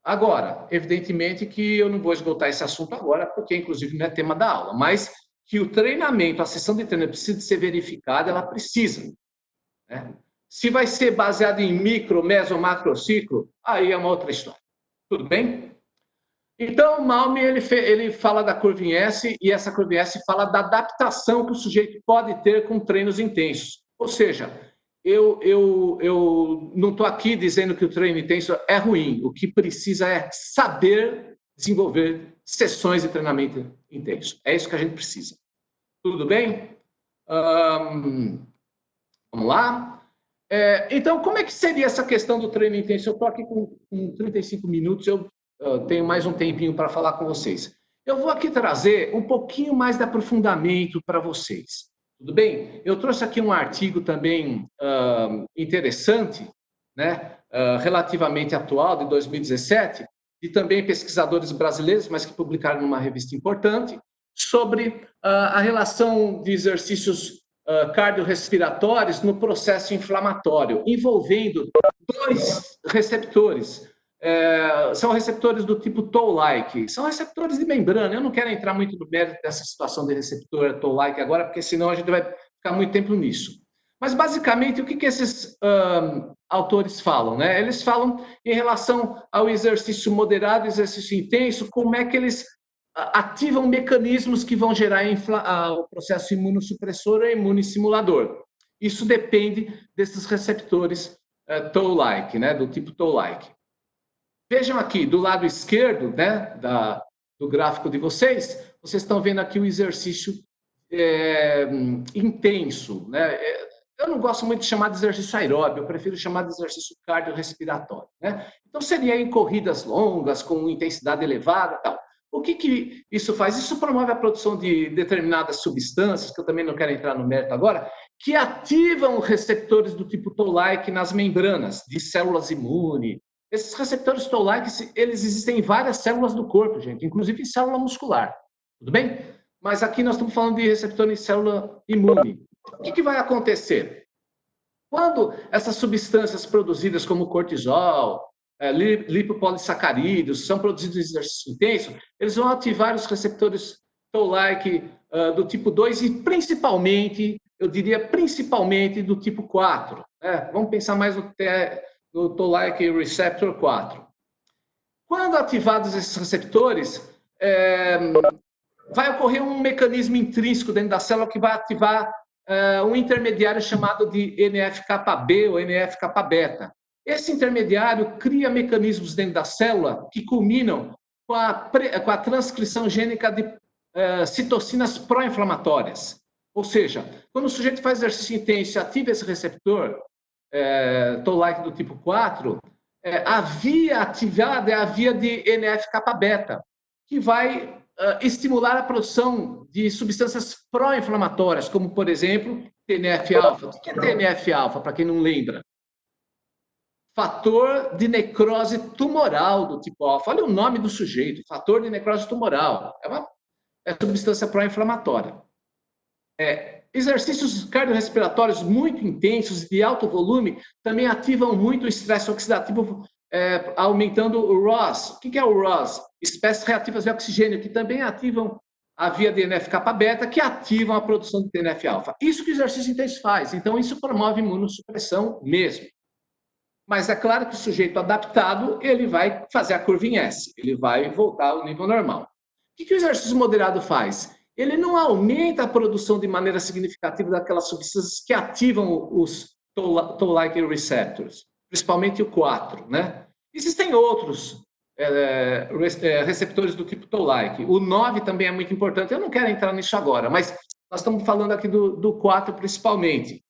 Agora, evidentemente que eu não vou esgotar esse assunto agora, porque, inclusive, não é tema da aula, mas que o treinamento, a sessão de treino precisa ser verificada, ela precisa. Né? Se vai ser baseado em micro, meso, macro ciclo, aí é uma outra história. Tudo bem? Então, o Malme, ele fala da curva em S, e essa curva em S fala da adaptação que o sujeito pode ter com treinos intensos. Ou seja, eu não estou aqui dizendo que o treino intenso é ruim. O que precisa é saber desenvolver sessões de treinamento intenso. É isso que a gente precisa. Tudo bem? Vamos lá? Então, como é que seria essa questão do treino intenso? Eu estou aqui com 35 minutos, eu tenho mais um tempinho para falar com vocês. Eu vou aqui trazer um pouquinho mais de aprofundamento para vocês. Tudo bem? Eu trouxe aqui um artigo também interessante, né, relativamente atual, de 2017, e também pesquisadores brasileiros, mas que publicaram numa revista importante, sobre a relação de exercícios cardiorrespiratórios no processo inflamatório, envolvendo dois receptores. São receptores do tipo Toll-like, são receptores de membrana. Eu não quero entrar muito no mérito dessa situação de receptor Toll-like agora, porque senão a gente vai ficar muito tempo nisso. Mas, basicamente, o que esses autores falam? Né? Eles falam em relação ao exercício moderado, exercício intenso, como é que eles ativam mecanismos que vão gerar o processo imunossupressor e imunoestimulador. Isso depende desses receptores Toll-like, né, do tipo Toll-like. Vejam aqui, do lado esquerdo, né, do gráfico de vocês estão vendo aqui o exercício intenso. Né? Eu não gosto muito de chamar de exercício aeróbio, eu prefiro chamar de exercício cardiorrespiratório. Né? Então, seria em corridas longas, com intensidade elevada, tal. O que isso faz? Isso promove a produção de determinadas substâncias, que eu também não quero entrar no mérito agora, que ativam receptores do tipo Toll-like nas membranas de células imunes. Esses receptores Toll-like, eles existem em várias células do corpo, gente, inclusive em célula muscular. Tudo bem? Mas aqui nós estamos falando de receptor em célula imune. O que vai acontecer? Quando essas substâncias produzidas como cortisol, lipopolissacarídeos, são produzidos em exercício intenso, eles vão ativar os receptores Toll-like do tipo 2 e principalmente, eu diria principalmente do tipo 4. Vamos pensar mais no Toll-like receptor 4. Quando ativados esses receptores, vai ocorrer um mecanismo intrínseco dentro da célula que vai ativar um intermediário chamado de NF-κB ou NF-κ-beta. Esse intermediário cria mecanismos dentro da célula que culminam com a transcrição gênica de citocinas pró-inflamatórias. Ou seja, quando o sujeito faz exercício intenso e ativa esse receptor Toll-like do tipo 4, a via ativada é a via de NF-κ-beta, que vai estimular a produção de substâncias pró-inflamatórias, como, por exemplo, TNF-alfa. O que é TNF-alfa, para quem não lembra? Fator de necrose tumoral do tipo alfa. Olha o nome do sujeito, fator de necrose tumoral. É uma substância pró-inflamatória. Exercícios cardiorrespiratórios muito intensos, de alto volume, também ativam muito o estresse oxidativo, aumentando o ROS. O que é o ROS? Espécies reativas de oxigênio, que também ativam a via de NF-κ-beta, que ativam a produção de TNF-alfa. Isso que o exercício intenso faz. Então, isso promove imunossupressão mesmo. Mas é claro que o sujeito adaptado, ele vai fazer a curva em S, ele vai voltar ao nível normal. O que o exercício moderado faz? Ele não aumenta a produção de maneira significativa daquelas substâncias que ativam os Toll-like receptors, principalmente o 4, né? Existem outros receptores do tipo Toll-like. O 9 também é muito importante, eu não quero entrar nisso agora, mas nós estamos falando aqui do 4 principalmente.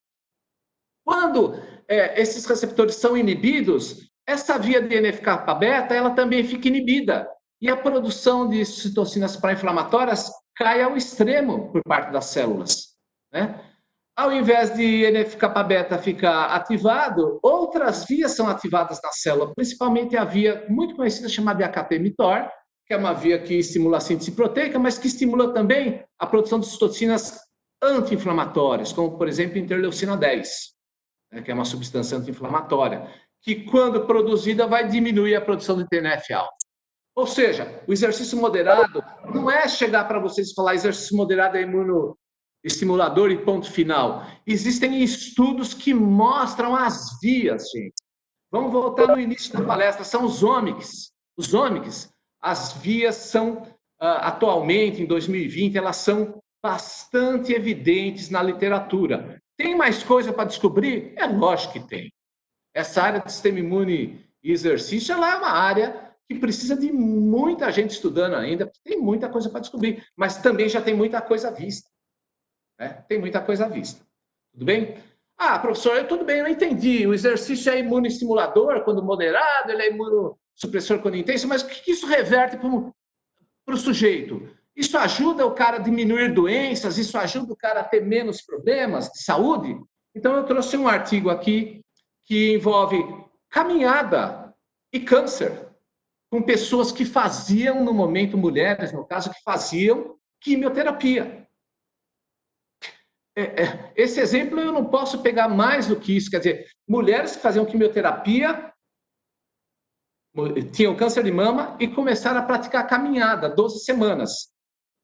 Quando esses receptores são inibidos, essa via de NF-κ-beta, ela também fica inibida. E a produção de citocinas pró-inflamatórias cai ao extremo por parte das células. né? Ao invés de NF-κB ficar ativado, outras vias são ativadas na célula, principalmente a via muito conhecida chamada de AKP-mTOR, que é uma via que estimula a síntese proteica, mas que estimula também a produção de citocinas anti-inflamatórias, como, por exemplo, interleucina 10, né, que é uma substância anti-inflamatória, que, quando produzida, vai diminuir a produção de TNF-alfa. Ou seja, o exercício moderado não é chegar para vocês e falar exercício moderado é imunoestimulador e ponto final. Existem estudos que mostram as vias, gente. Vamos voltar no início da palestra, são os ômics. Os ômics, as vias são, atualmente, em 2020, elas são bastante evidentes na literatura. Tem mais coisa para descobrir? É lógico que tem. Essa área de sistema imune e exercício, ela é uma área que precisa de muita gente estudando ainda, porque tem muita coisa para descobrir, mas também já tem muita coisa vista. Né? Tem muita coisa vista. Tudo bem? Ah, professor, tudo bem, eu entendi. O exercício é imunoestimulador quando moderado, ele é imunossupressor quando intenso, mas o que isso reverte para o sujeito? Isso ajuda o cara a diminuir doenças? Isso ajuda o cara a ter menos problemas de saúde? Então, eu trouxe um artigo aqui que envolve caminhada e câncer, com pessoas que faziam, no momento, mulheres, no caso, que faziam quimioterapia. Esse exemplo eu não posso pegar mais do que isso, quer dizer, mulheres que faziam quimioterapia, tinham câncer de mama e começaram a praticar caminhada, 12 semanas.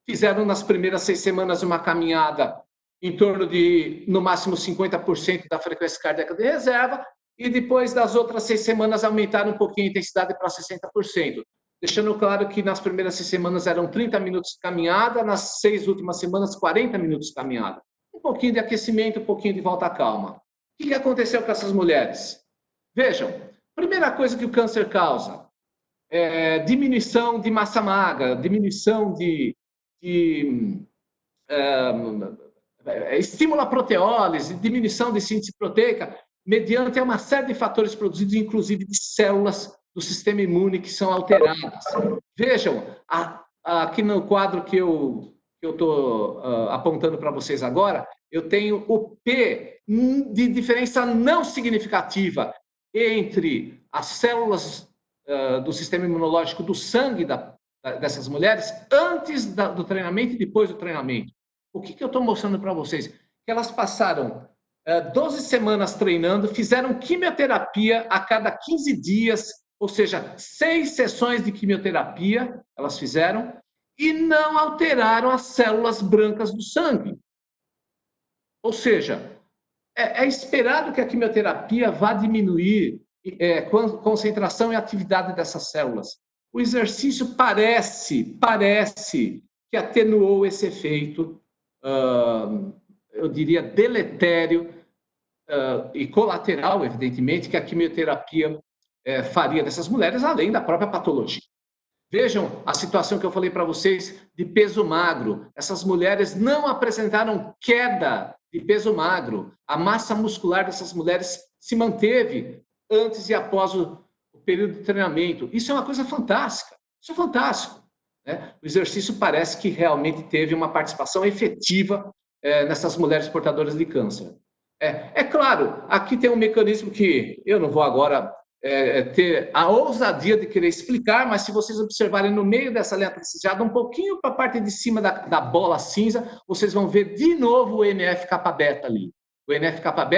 Fizeram nas primeiras 6 semanas uma caminhada em torno de, no máximo, 50% da frequência cardíaca de reserva, e depois das outras 6 semanas aumentaram um pouquinho a intensidade para 60%. Deixando claro que nas primeiras 6 semanas eram 30 minutos de caminhada, nas 6 últimas semanas, 40 minutos de caminhada. Um pouquinho de aquecimento, um pouquinho de volta à calma. O que aconteceu com essas mulheres? Vejam, primeira coisa que o câncer causa é diminuição de massa magra, diminuição estímulo à proteólise, diminuição de síntese proteica, mediante uma série de fatores produzidos, inclusive de células do sistema imune que são alteradas. Vejam, aqui no quadro que eu estou apontando para vocês agora, eu tenho o P de diferença não significativa entre as células do sistema imunológico do sangue dessas mulheres antes do treinamento e depois do treinamento. O que eu estou mostrando para vocês? Que elas passaram 12 semanas treinando, fizeram quimioterapia a cada 15 dias, ou seja, 6 sessões de quimioterapia elas fizeram, e não alteraram as células brancas do sangue. Ou seja, é esperado que a quimioterapia vá diminuir concentração e atividade dessas células. O exercício parece que atenuou esse efeito, eu diria, deletério e colateral, evidentemente, que a quimioterapia faria dessas mulheres, além da própria patologia. Vejam a situação que eu falei para vocês de peso magro. Essas mulheres não apresentaram queda de peso magro. A massa muscular dessas mulheres se manteve antes e após o período de treinamento. Isso é uma coisa fantástica. Isso é fantástico. Né? O exercício parece que realmente teve uma participação efetiva nessas mulheres portadoras de câncer. É claro, aqui tem um mecanismo que eu não vou agora ter a ousadia de querer explicar, mas se vocês observarem no meio dessa linha tracejada, um pouquinho para a parte de cima da bola cinza, vocês vão ver de novo o NF-κB ali. O NF-κB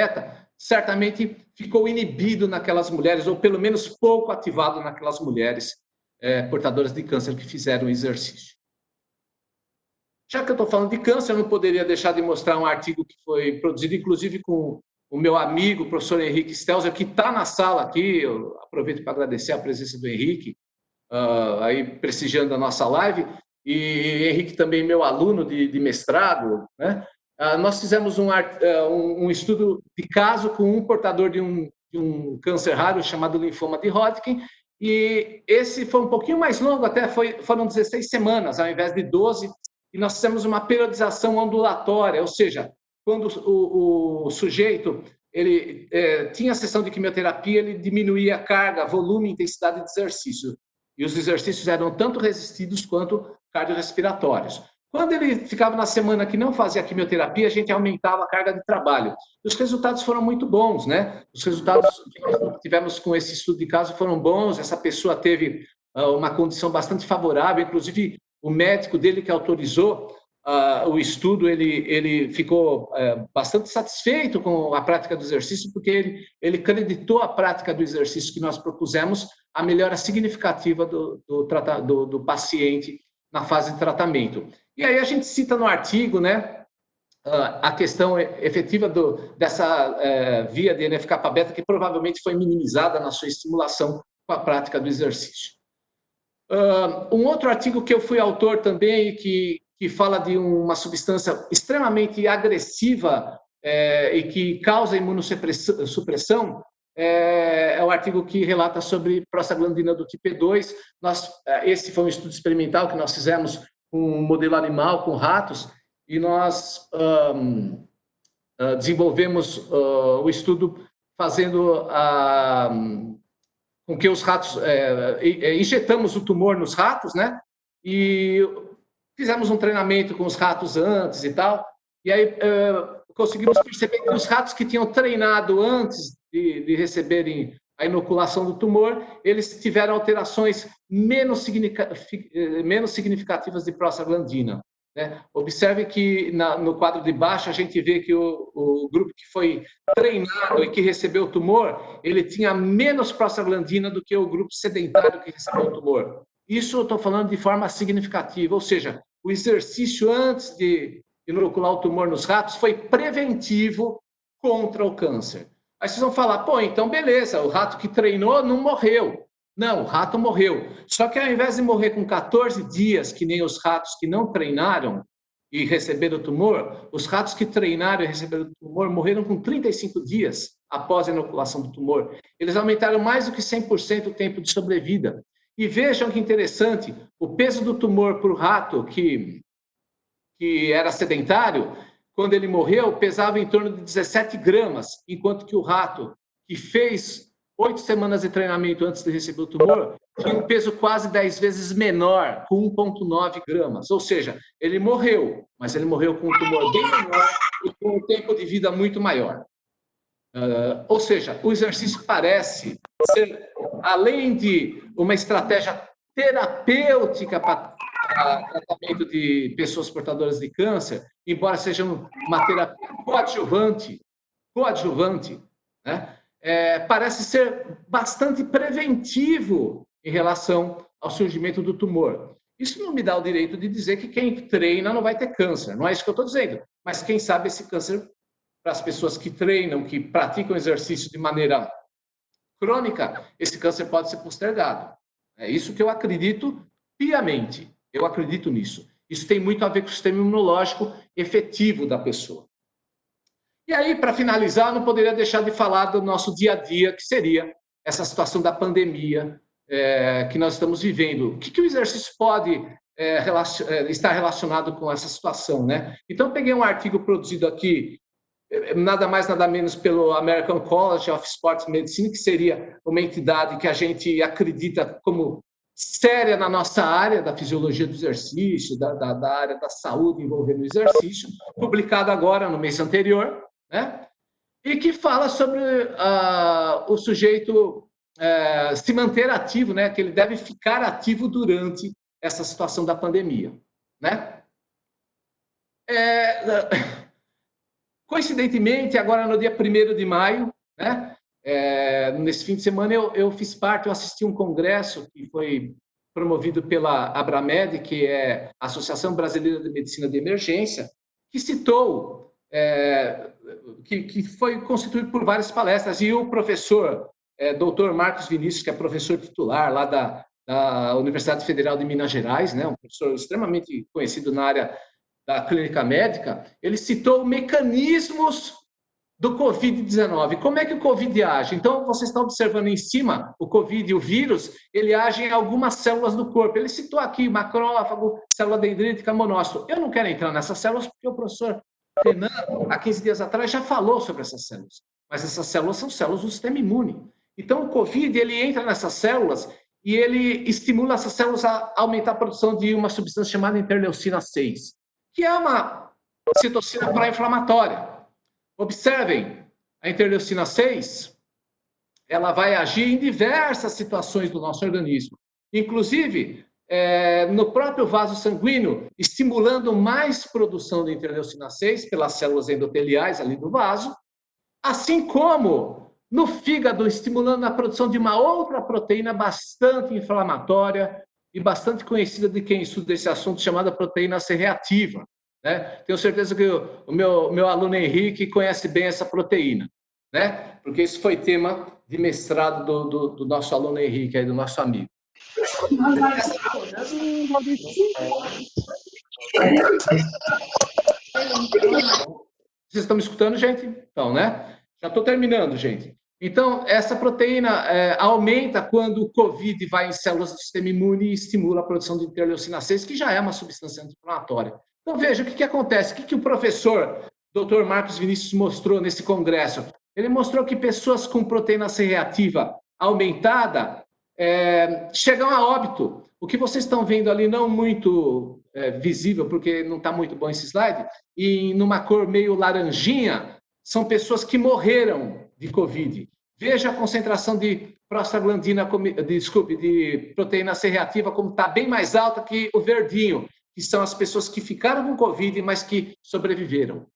certamente ficou inibido naquelas mulheres, ou pelo menos pouco ativado naquelas mulheres portadoras de câncer que fizeram o exercício. Já que eu estou falando de câncer, eu não poderia deixar de mostrar um artigo que foi produzido, inclusive, com o meu amigo, o professor Henrique Stelzer, que está na sala aqui. Eu aproveito para agradecer a presença do Henrique, aí prestigiando a nossa live, e Henrique também meu aluno de mestrado, né? Nós fizemos um estudo de caso com um portador de um câncer raro chamado linfoma de Hodgkin, e esse foi um pouquinho mais longo, até foram 16 semanas, ao invés de 12, e nós fizemos uma periodização ondulatória, ou seja, quando o sujeito ele tinha a sessão de quimioterapia, ele diminuía a carga, volume e intensidade de exercício. E os exercícios eram tanto resistidos quanto cardiorrespiratórios. Quando ele ficava na semana que não fazia quimioterapia, a gente aumentava a carga de trabalho. Os resultados foram muito bons, né? Os resultados que nós tivemos com esse estudo de caso foram bons. Essa pessoa teve uma condição bastante favorável, inclusive o médico dele que autorizou o estudo, ele ficou bastante satisfeito com a prática do exercício, porque ele acreditou a prática do exercício que nós propusemos a melhora significativa do paciente na fase de tratamento. E aí a gente cita no artigo, né, a questão efetiva dessa via de NF-κ-beta, que provavelmente foi minimizada na sua estimulação com a prática do exercício. Um outro artigo que eu fui autor também, que fala de uma substância extremamente agressiva e que causa imunossupressão, é o artigo que relata sobre prostaglandina do tipo E2. Esse foi um estudo experimental que nós fizemos com um modelo animal, com ratos, e nós desenvolvemos o estudo fazendo com que os ratos... injetamos o tumor nos ratos, né? E fizemos um treinamento com os ratos antes e tal, e aí conseguimos perceber que os ratos que tinham treinado antes de receberem a inoculação do tumor, eles tiveram alterações menos significativas de prostaglandina. Né? Observe que no quadro de baixo a gente vê que o grupo que foi treinado e que recebeu o tumor, ele tinha menos prostaglandina do que o grupo sedentário que recebeu o tumor. Isso eu estou falando de forma significativa, ou seja, o exercício antes de inocular o tumor nos ratos foi preventivo contra o câncer. Aí vocês vão falar, pô, então beleza, o rato que treinou não morreu. Não, o rato morreu. Só que ao invés de morrer com 14 dias, que nem os ratos que não treinaram e receberam o tumor, os ratos que treinaram e receberam o tumor morreram com 35 dias após a inoculação do tumor. Eles aumentaram mais do que 100% o tempo de sobrevida. E vejam que interessante, o peso do tumor para o rato que era sedentário, quando ele morreu, pesava em torno de 17 gramas, enquanto que o rato que fez 8 semanas de treinamento antes de receber o tumor tinha um peso quase 10 vezes menor, com 1,9 gramas. Ou seja, ele morreu, mas ele morreu com um tumor bem menor e com um tempo de vida muito maior. Ou seja, o exercício parece ser, além de uma estratégia terapêutica para tratamento de pessoas portadoras de câncer, embora seja uma terapia coadjuvante, né? Parece ser bastante preventivo em relação ao surgimento do tumor. Isso não me dá o direito de dizer que quem treina não vai ter câncer, não é isso que eu estou dizendo. Mas quem sabe esse câncer, para as pessoas que treinam, que praticam exercício de maneira crônica, esse câncer pode ser postergado. É isso que eu acredito piamente. Eu acredito nisso. Isso tem muito a ver com o sistema imunológico efetivo da pessoa. E aí, para finalizar, não poderia deixar de falar do nosso dia a dia, que seria essa situação da pandemia que nós estamos vivendo. O que o exercício pode estar relacionado com essa situação, né? Então, eu peguei um artigo produzido aqui, nada mais, nada menos, pelo American College of Sports Medicine, que seria uma entidade que a gente acredita como séria na nossa área da fisiologia do exercício, da área da saúde envolvendo o exercício, publicado agora, no mês anterior, né? E que fala sobre o sujeito se manter ativo, né? Que ele deve ficar ativo durante essa situação da pandemia, né? Coincidentemente, agora no dia 1º de maio, né? Nesse fim de semana eu fiz parte, eu assisti um congresso que foi promovido pela Abramed, que é a Associação Brasileira de Medicina de Emergência, que citou, que foi constituído por várias palestras, e o professor, doutor Marcos Vinícius, que é professor titular lá da Universidade Federal de Minas Gerais, né? Um professor extremamente conhecido na área da clínica médica, ele citou mecanismos do Covid-19. Como é que o Covid age? Então, vocês estão observando em cima, o Covid, o vírus, ele age em algumas células do corpo. Ele citou aqui macrófago, célula dendrítica, monócito. Eu não quero entrar nessas células porque o professor Renan, há 15 dias atrás, já falou sobre essas células. Mas essas células são células do sistema imune. Então, o Covid, ele entra nessas células e ele estimula essas células a aumentar a produção de uma substância chamada interleucina 6. que é uma citocina pró-inflamatória. Observem, a interleucina 6, ela vai agir em diversas situações do nosso organismo, inclusive no próprio vaso sanguíneo, estimulando mais produção de interleucina 6 pelas células endoteliais ali do vaso, assim como no fígado, estimulando a produção de uma outra proteína bastante inflamatória e bastante conhecida de quem estuda esse assunto, chamada proteína C reativa. Né? Tenho certeza que o meu aluno Henrique conhece bem essa proteína, né? Porque isso foi tema de mestrado do nosso aluno Henrique, aí, do nosso amigo. Vocês estão me escutando, gente? Então, né? Já estou terminando, gente. Então, essa proteína aumenta quando o COVID vai em células do sistema imune e estimula a produção de interleucina 6, que já é uma substância anti-inflamatória. Então, veja, o que acontece? O que o professor Dr. Marcos Vinícius mostrou nesse congresso? Ele mostrou que pessoas com proteína C reativa aumentada chegam a óbito. O que vocês estão vendo ali, não muito visível, porque não está muito bom esse slide, e numa cor meio laranjinha, são pessoas que morreram de COVID. Veja a concentração de prostaglandina, de proteína C reativa, como está bem mais alta que o verdinho, que são as pessoas que ficaram com COVID, mas que sobreviveram.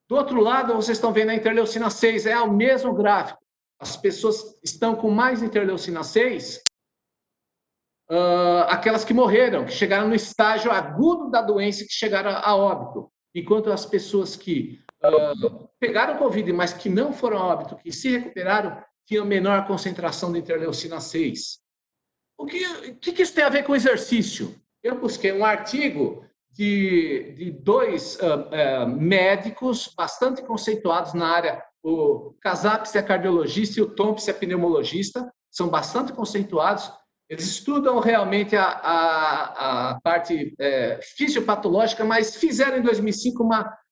Do outro lado, vocês estão vendo a interleucina 6, é o mesmo gráfico. As pessoas estão com mais interleucina 6, aquelas que morreram, que chegaram no estágio agudo da doença, que chegaram a óbito. Enquanto as pessoas que pegaram Covid, mas que não foram a óbito, que se recuperaram, tinham menor concentração de interleucina 6. O que isso tem a ver com exercício? Eu busquei um artigo de dois médicos bastante conceituados na área, o Casapes é cardiologista e o Tompes é pneumologista, são bastante conceituados. Eles estudam realmente a parte fisiopatológica, mas fizeram em 2005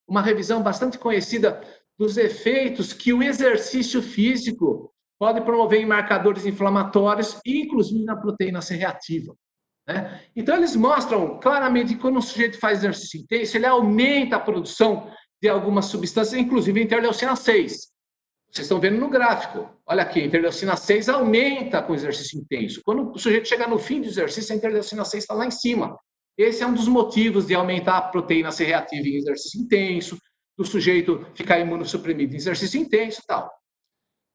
uma revisão bastante conhecida dos efeitos que o exercício físico pode promover em marcadores inflamatórios, inclusive na proteína C reativa. Né? Então, eles mostram claramente que quando o sujeito faz exercício intenso, ele aumenta a produção de algumas substâncias, inclusive a interleucina 6. Vocês estão vendo no gráfico. Olha aqui, a interleucina 6 aumenta com o exercício intenso. Quando o sujeito chega no fim do exercício, a interleucina 6 está lá em cima. Esse é um dos motivos de aumentar a proteína C reativa em exercício intenso, do sujeito ficar imunossuprimido em exercício intenso e tal.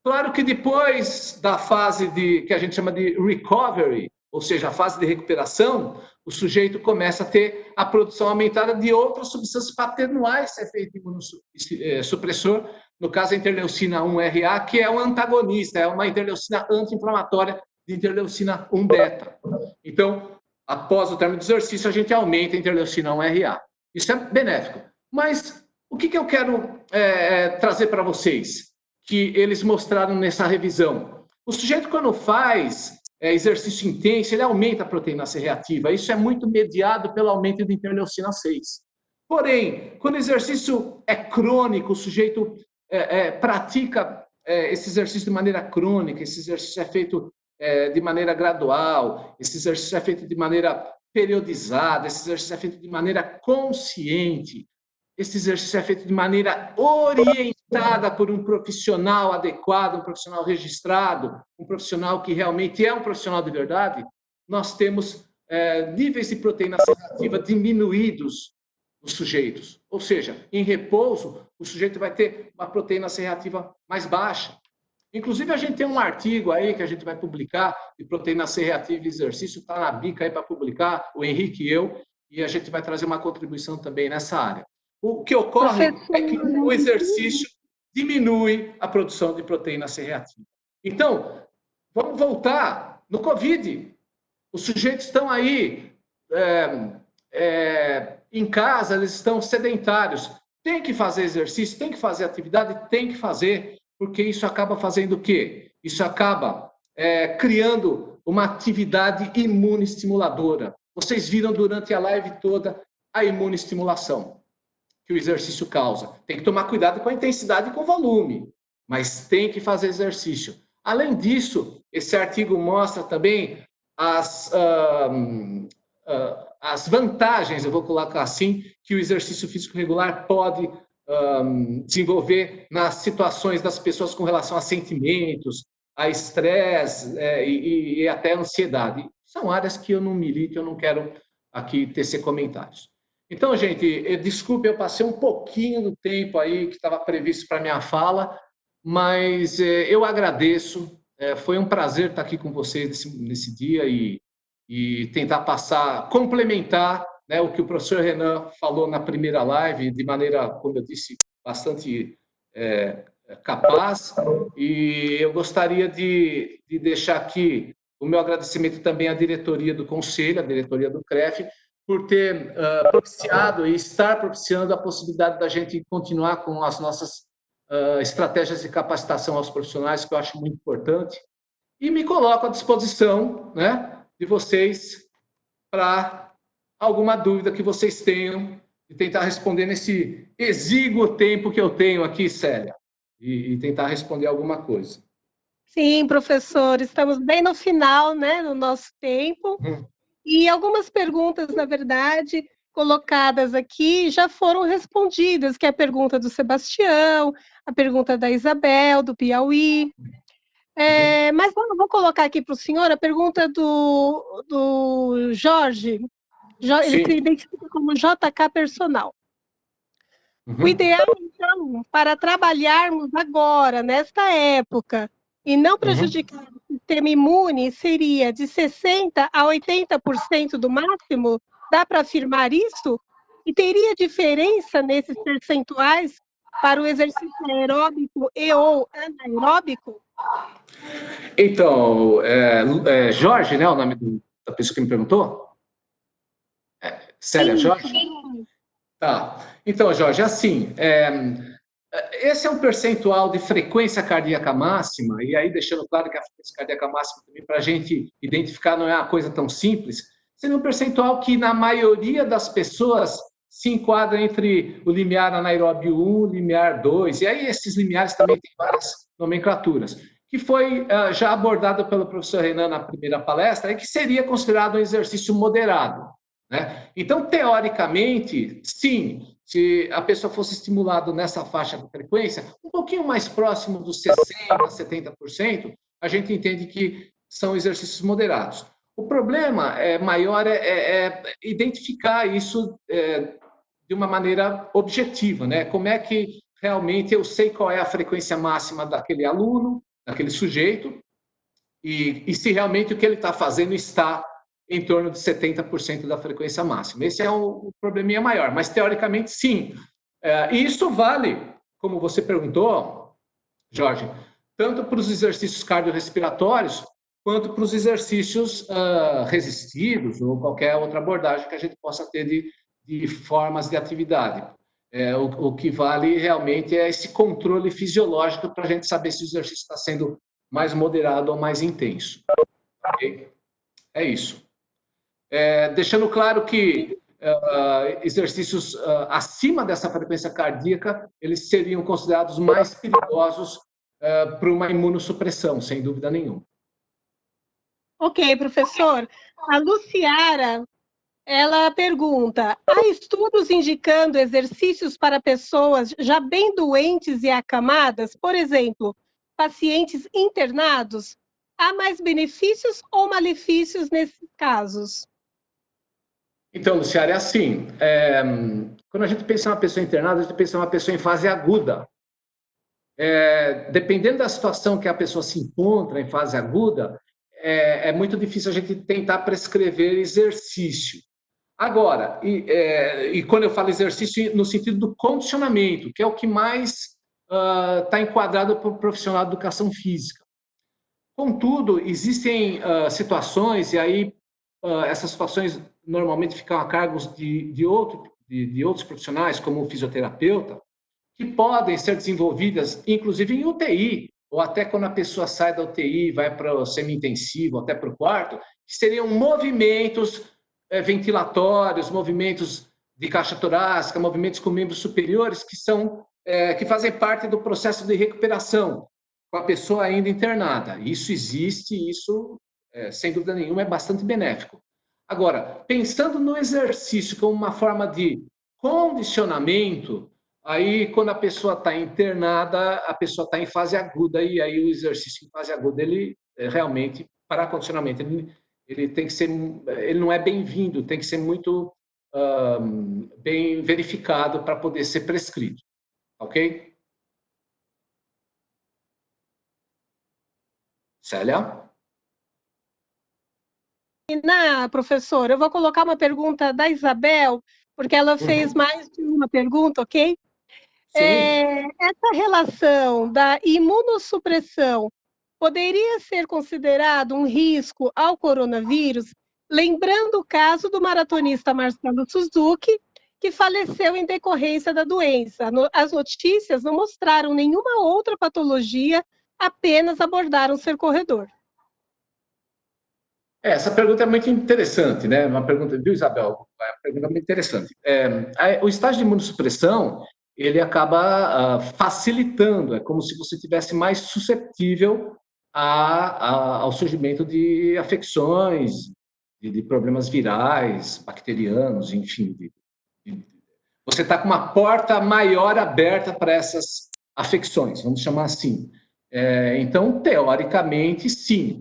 Claro que depois da fase que a gente chama de recovery, ou seja, a fase de recuperação, o sujeito começa a ter a produção aumentada de outras substâncias para atenuar esse efeito imunossupressor, no caso a interleucina 1-RA, que é um antagonista, é uma interleucina anti-inflamatória de interleucina 1-beta. Então, após o término do exercício, a gente aumenta a interleucina 1-RA. Isso é benéfico. Mas o que eu quero trazer para vocês, que eles mostraram nessa revisão? O sujeito, quando faz exercício intenso, ele aumenta a proteína C reativa. Isso é muito mediado pelo aumento de interleucina 6. Porém, quando o exercício é crônico, o sujeito pratica esse exercício de maneira crônica, esse exercício é feito de maneira gradual, esse exercício é feito de maneira periodizada, esse exercício é feito de maneira consciente, esse exercício é feito de maneira orientada por um profissional adequado, um profissional registrado, um profissional que realmente é um profissional de verdade, nós temos níveis de proteína C reativa diminuídos nos sujeitos. Ou seja, em repouso, o sujeito vai ter uma proteína C reativa mais baixa. Inclusive, a gente tem um artigo aí que a gente vai publicar de proteína C reativa e exercício, está na bica aí para publicar, o Henrique e eu, e a gente vai trazer uma contribuição também nessa área. O que ocorre é que o exercício diminui a produção de proteína C reativa. Então, vamos voltar no COVID. Os sujeitos estão aí em casa, eles estão sedentários. Tem que fazer exercício, tem que fazer atividade, tem que fazer, porque isso acaba fazendo o quê? Isso acaba criando uma atividade imunoestimuladora. Vocês viram durante a live toda a imunoestimulação que o exercício causa. Tem que tomar cuidado com a intensidade e com o volume, mas tem que fazer exercício. Além disso, esse artigo mostra também as vantagens, eu vou colocar assim, que o exercício físico regular pode desenvolver nas situações das pessoas com relação a sentimentos, a estresse e até ansiedade. São áreas que eu não milito, eu não quero aqui tecer comentários. Então, gente, desculpe, eu passei um pouquinho do tempo aí que estava previsto para minha fala, mas eu agradeço. Foi um prazer estar aqui com vocês nesse dia e tentar passar, complementar, né, o que o professor Renan falou na primeira live, de maneira, como eu disse, bastante capaz. E eu gostaria de deixar aqui o meu agradecimento também à diretoria do Conselho, à diretoria do CREF, por ter propiciado e estar propiciando a possibilidade da gente continuar com as nossas estratégias de capacitação aos profissionais, que eu acho muito importante. E me coloco à disposição, né, de vocês para alguma dúvida que vocês tenham e tentar responder nesse exíguo tempo que eu tenho aqui, Célia, e tentar responder alguma coisa. Sim, professor, estamos bem no final, né, do nosso tempo. E algumas perguntas, na verdade, colocadas aqui já foram respondidas, que é a pergunta do Sebastião, a pergunta da Isabel, do Piauí. Mas eu vou colocar aqui para o senhor a pergunta do Jorge. Ele se identifica como JK Personal. O ideal, então, para trabalharmos agora, nesta época, e não prejudicar o sistema imune, seria de 60% a 80% do máximo? Dá para afirmar isso? E teria diferença nesses percentuais para o exercício aeróbico e ou anaeróbico? Então, Jorge, né, o nome da pessoa que me perguntou? Célia Jorge? Sim. Tá. Então, Jorge, assim, esse é um percentual de frequência cardíaca máxima, e aí deixando claro que a frequência cardíaca máxima também para a gente identificar não é uma coisa tão simples, seria um percentual que na maioria das pessoas se enquadra entre o limiar anaeróbio 1 e o limiar 2, e aí esses limiares também têm várias nomenclaturas, que foi já abordado pelo professor Renan na primeira palestra, e que seria considerado um exercício moderado, né? Então, teoricamente, sim, se a pessoa fosse estimulada nessa faixa de frequência, um pouquinho mais próximo dos 60%, 70%, a gente entende que são exercícios moderados. O problema maior é identificar isso de uma maneira objetiva, né? Como é que realmente eu sei qual é a frequência máxima daquele aluno, daquele sujeito, e se realmente o que ele está fazendo está em torno de 70% da frequência máxima. Esse é o probleminha maior, mas teoricamente sim. E isso vale, como você perguntou, Jorge, tanto para os exercícios cardiorrespiratórios quanto para os exercícios resistidos ou qualquer outra abordagem que a gente possa ter de formas de atividade. O que vale realmente é esse controle fisiológico para a gente saber se o exercício está sendo mais moderado ou mais intenso. Okay? É isso. Deixando claro que exercícios acima dessa frequência cardíaca, eles seriam considerados mais perigosos para uma imunossupressão, sem dúvida nenhuma. Ok, professor. A Luciara, ela pergunta: há estudos indicando exercícios para pessoas já bem doentes e acamadas? Por exemplo, pacientes internados? Há mais benefícios ou malefícios nesses casos? Então, Luciara, é assim, quando a gente pensa em uma pessoa internada, a gente pensa em uma pessoa em fase aguda. Dependendo da situação que a pessoa se encontra em fase aguda, é muito difícil a gente tentar prescrever exercício. Agora, e quando eu falo exercício, no sentido do condicionamento, que é o que mais está enquadrado para o profissional de educação física. Contudo, existem situações, e aí essas situações normalmente ficam a cargo de outros profissionais, como o fisioterapeuta, que podem ser desenvolvidas, inclusive em UTI, ou até quando a pessoa sai da UTI e vai para o semi-intensivo, até para o quarto, que seriam movimentos ventilatórios, movimentos de caixa torácica, movimentos com membros superiores, que fazem parte do processo de recuperação, com a pessoa ainda internada. Isso existe, isso, sem dúvida nenhuma, é bastante benéfico. Agora, pensando no exercício como uma forma de Condicionamento, aí quando a pessoa está internada, a pessoa está em fase aguda, e aí o exercício em fase aguda, ele realmente, para condicionamento, ele tem que ser, ele não é bem-vindo, tem que ser muito bem verificado para poder ser prescrito, ok? Célia? Professora, eu vou colocar uma pergunta da Isabel, porque ela fez mais de uma pergunta, ok? Sim. Essa relação da imunossupressão poderia ser considerado um risco ao coronavírus, lembrando o caso do maratonista Marcelo Suzuki, que faleceu em decorrência da doença. As notícias não mostraram nenhuma outra patologia, apenas abordaram ser corredor. Essa pergunta é muito interessante, né? Uma pergunta, viu, Isabel? É uma pergunta muito interessante. O estágio de imunossupressão, ele acaba facilitando, é como se você tivesse mais susceptível ao surgimento de afecções, de problemas virais, bacterianos, enfim. Você está com uma porta maior aberta para essas afecções, vamos chamar assim. Então, teoricamente, sim.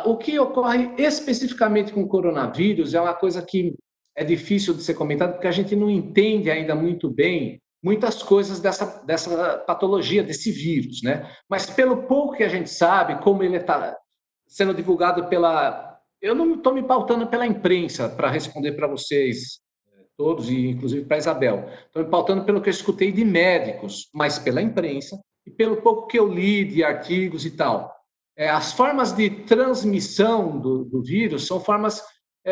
O que ocorre especificamente com o coronavírus é uma coisa que é difícil de ser comentada, porque a gente não entende ainda muito bem muitas coisas dessa patologia, desse vírus, né? Mas pelo pouco que a gente sabe, como ele está sendo divulgado pela... Eu não estou me pautando pela imprensa para responder para vocês todos, e inclusive para a Isabel. Estou me pautando pelo que eu escutei de médicos, mas pela imprensa, e pelo pouco que eu li de artigos e tal. As formas de transmissão do vírus são formas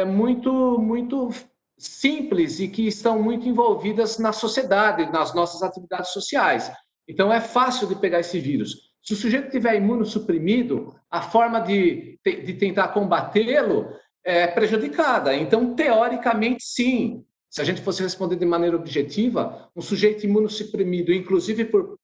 muito simples e que estão muito envolvidas na sociedade, nas nossas atividades sociais. Então, é fácil de pegar esse vírus. Se o sujeito tiver imunossuprimido, a forma de tentar combatê-lo é prejudicada. Então, teoricamente, sim. Se a gente fosse responder de maneira objetiva, um sujeito imunossuprimido, inclusive por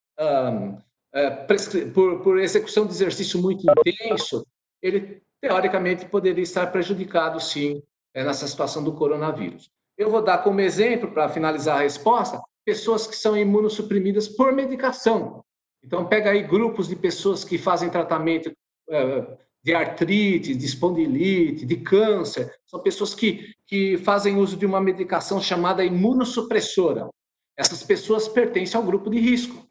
execução de exercício muito intenso, ele teoricamente poderia estar prejudicado, sim, nessa situação do coronavírus. Eu vou dar como exemplo, para finalizar a resposta, pessoas que são imunossuprimidas por medicação. Então, pega aí grupos de pessoas que fazem tratamento de artrite, de espondilite, de câncer, são pessoas que fazem uso de uma medicação chamada imunossupressora. Essas pessoas pertencem ao grupo de risco.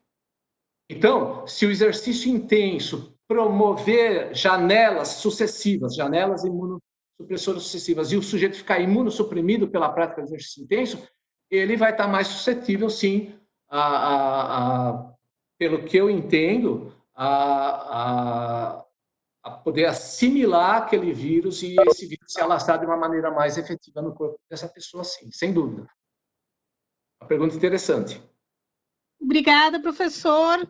Então, se o exercício intenso promover janelas sucessivas, janelas imunossupressoras sucessivas, e o sujeito ficar imunossuprimido pela prática do exercício intenso, ele vai estar mais suscetível, sim, pelo que eu entendo, a poder assimilar aquele vírus e esse vírus se alastrar de uma maneira mais efetiva no corpo dessa pessoa, sim, sem dúvida. Uma pergunta interessante. Obrigada, professor.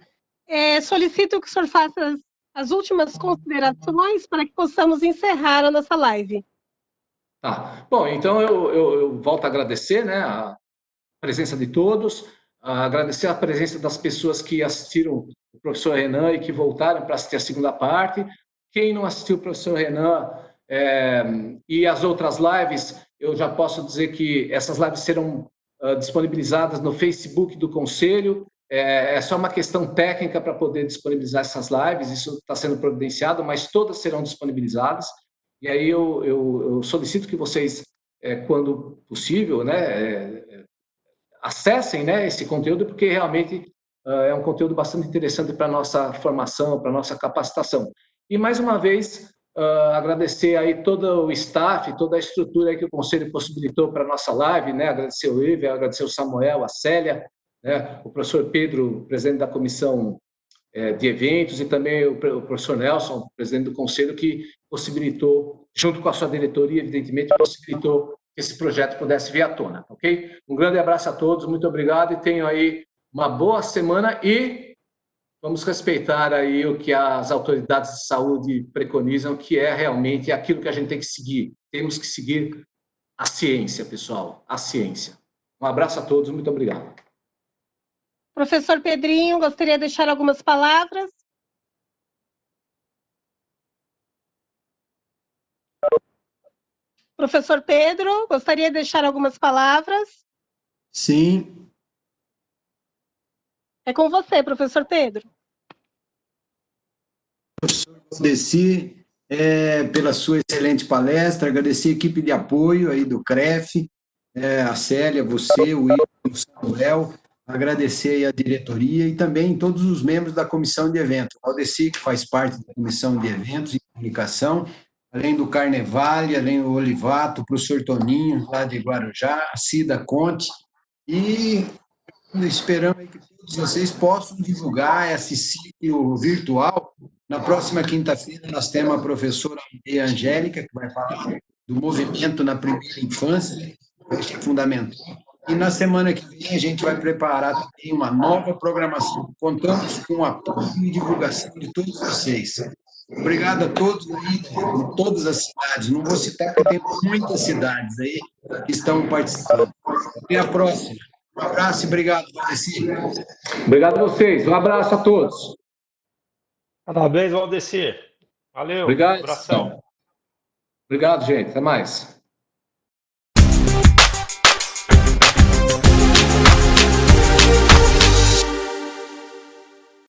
Solicito que o senhor faça as últimas considerações para que possamos encerrar a nossa live. Tá. Bom, então eu volto a agradecer, né, a presença de todos, agradecer a presença das pessoas que assistiram o professor Renan e que voltaram para assistir a segunda parte. Quem não assistiu o professor Renan e as outras lives, eu já posso dizer que essas lives serão disponibilizadas no Facebook do Conselho. É só uma questão técnica para poder disponibilizar essas lives, isso está sendo providenciado, mas todas serão disponibilizadas. E aí eu solicito que vocês, quando possível, né, acessem, né, esse conteúdo, porque realmente é um conteúdo bastante interessante para a nossa formação, para a nossa capacitação. E, mais uma vez, agradecer aí todo o staff, toda a estrutura que o Conselho possibilitou para a nossa live, né, agradecer o Ive, agradecer o Samuel, a Célia, né, o professor Pedro, presidente da comissão de eventos, e também o professor Nelson, presidente do Conselho, que possibilitou, junto com a sua diretoria, evidentemente, possibilitou que esse projeto pudesse vir à tona, ok? Um grande abraço a todos, muito obrigado, e tenham aí uma boa semana, e vamos respeitar aí o que as autoridades de saúde preconizam, que é realmente aquilo que a gente tem que seguir. Temos que seguir a ciência, pessoal, a ciência. Um abraço a todos, muito obrigado. Professor Pedrinho, gostaria de deixar algumas palavras? Professor Pedro, gostaria de deixar algumas palavras? Sim. É com você, professor Pedro. Agradecer pela sua excelente palestra, agradecer a equipe de apoio aí do CREF, a Célia, você, o Igor, o Samuel, agradecer aí a diretoria e também todos os membros da comissão de eventos. O Aldeci, que faz parte da comissão de eventos e comunicação, além do Carnevale, além do Olivato, o professor Toninho, lá de Guarujá, a Cida Conte, e esperamos que todos vocês possam divulgar esse sítio virtual. Na próxima quinta-feira, nós temos a professora Angélica, que vai falar do movimento na primeira infância, que é fundamental. E na semana que vem, a gente vai preparar também uma nova programação. Contamos com o apoio e divulgação de todos vocês. Obrigado a todos aí de todas as cidades. Não vou citar, porque tem muitas cidades aí que estão participando. Até a próxima. Um abraço e obrigado, Valdeci. Obrigado a vocês. Um abraço a todos. Parabéns, Valdeci. Valeu. Obrigado. Abração. Obrigado, gente. Até mais.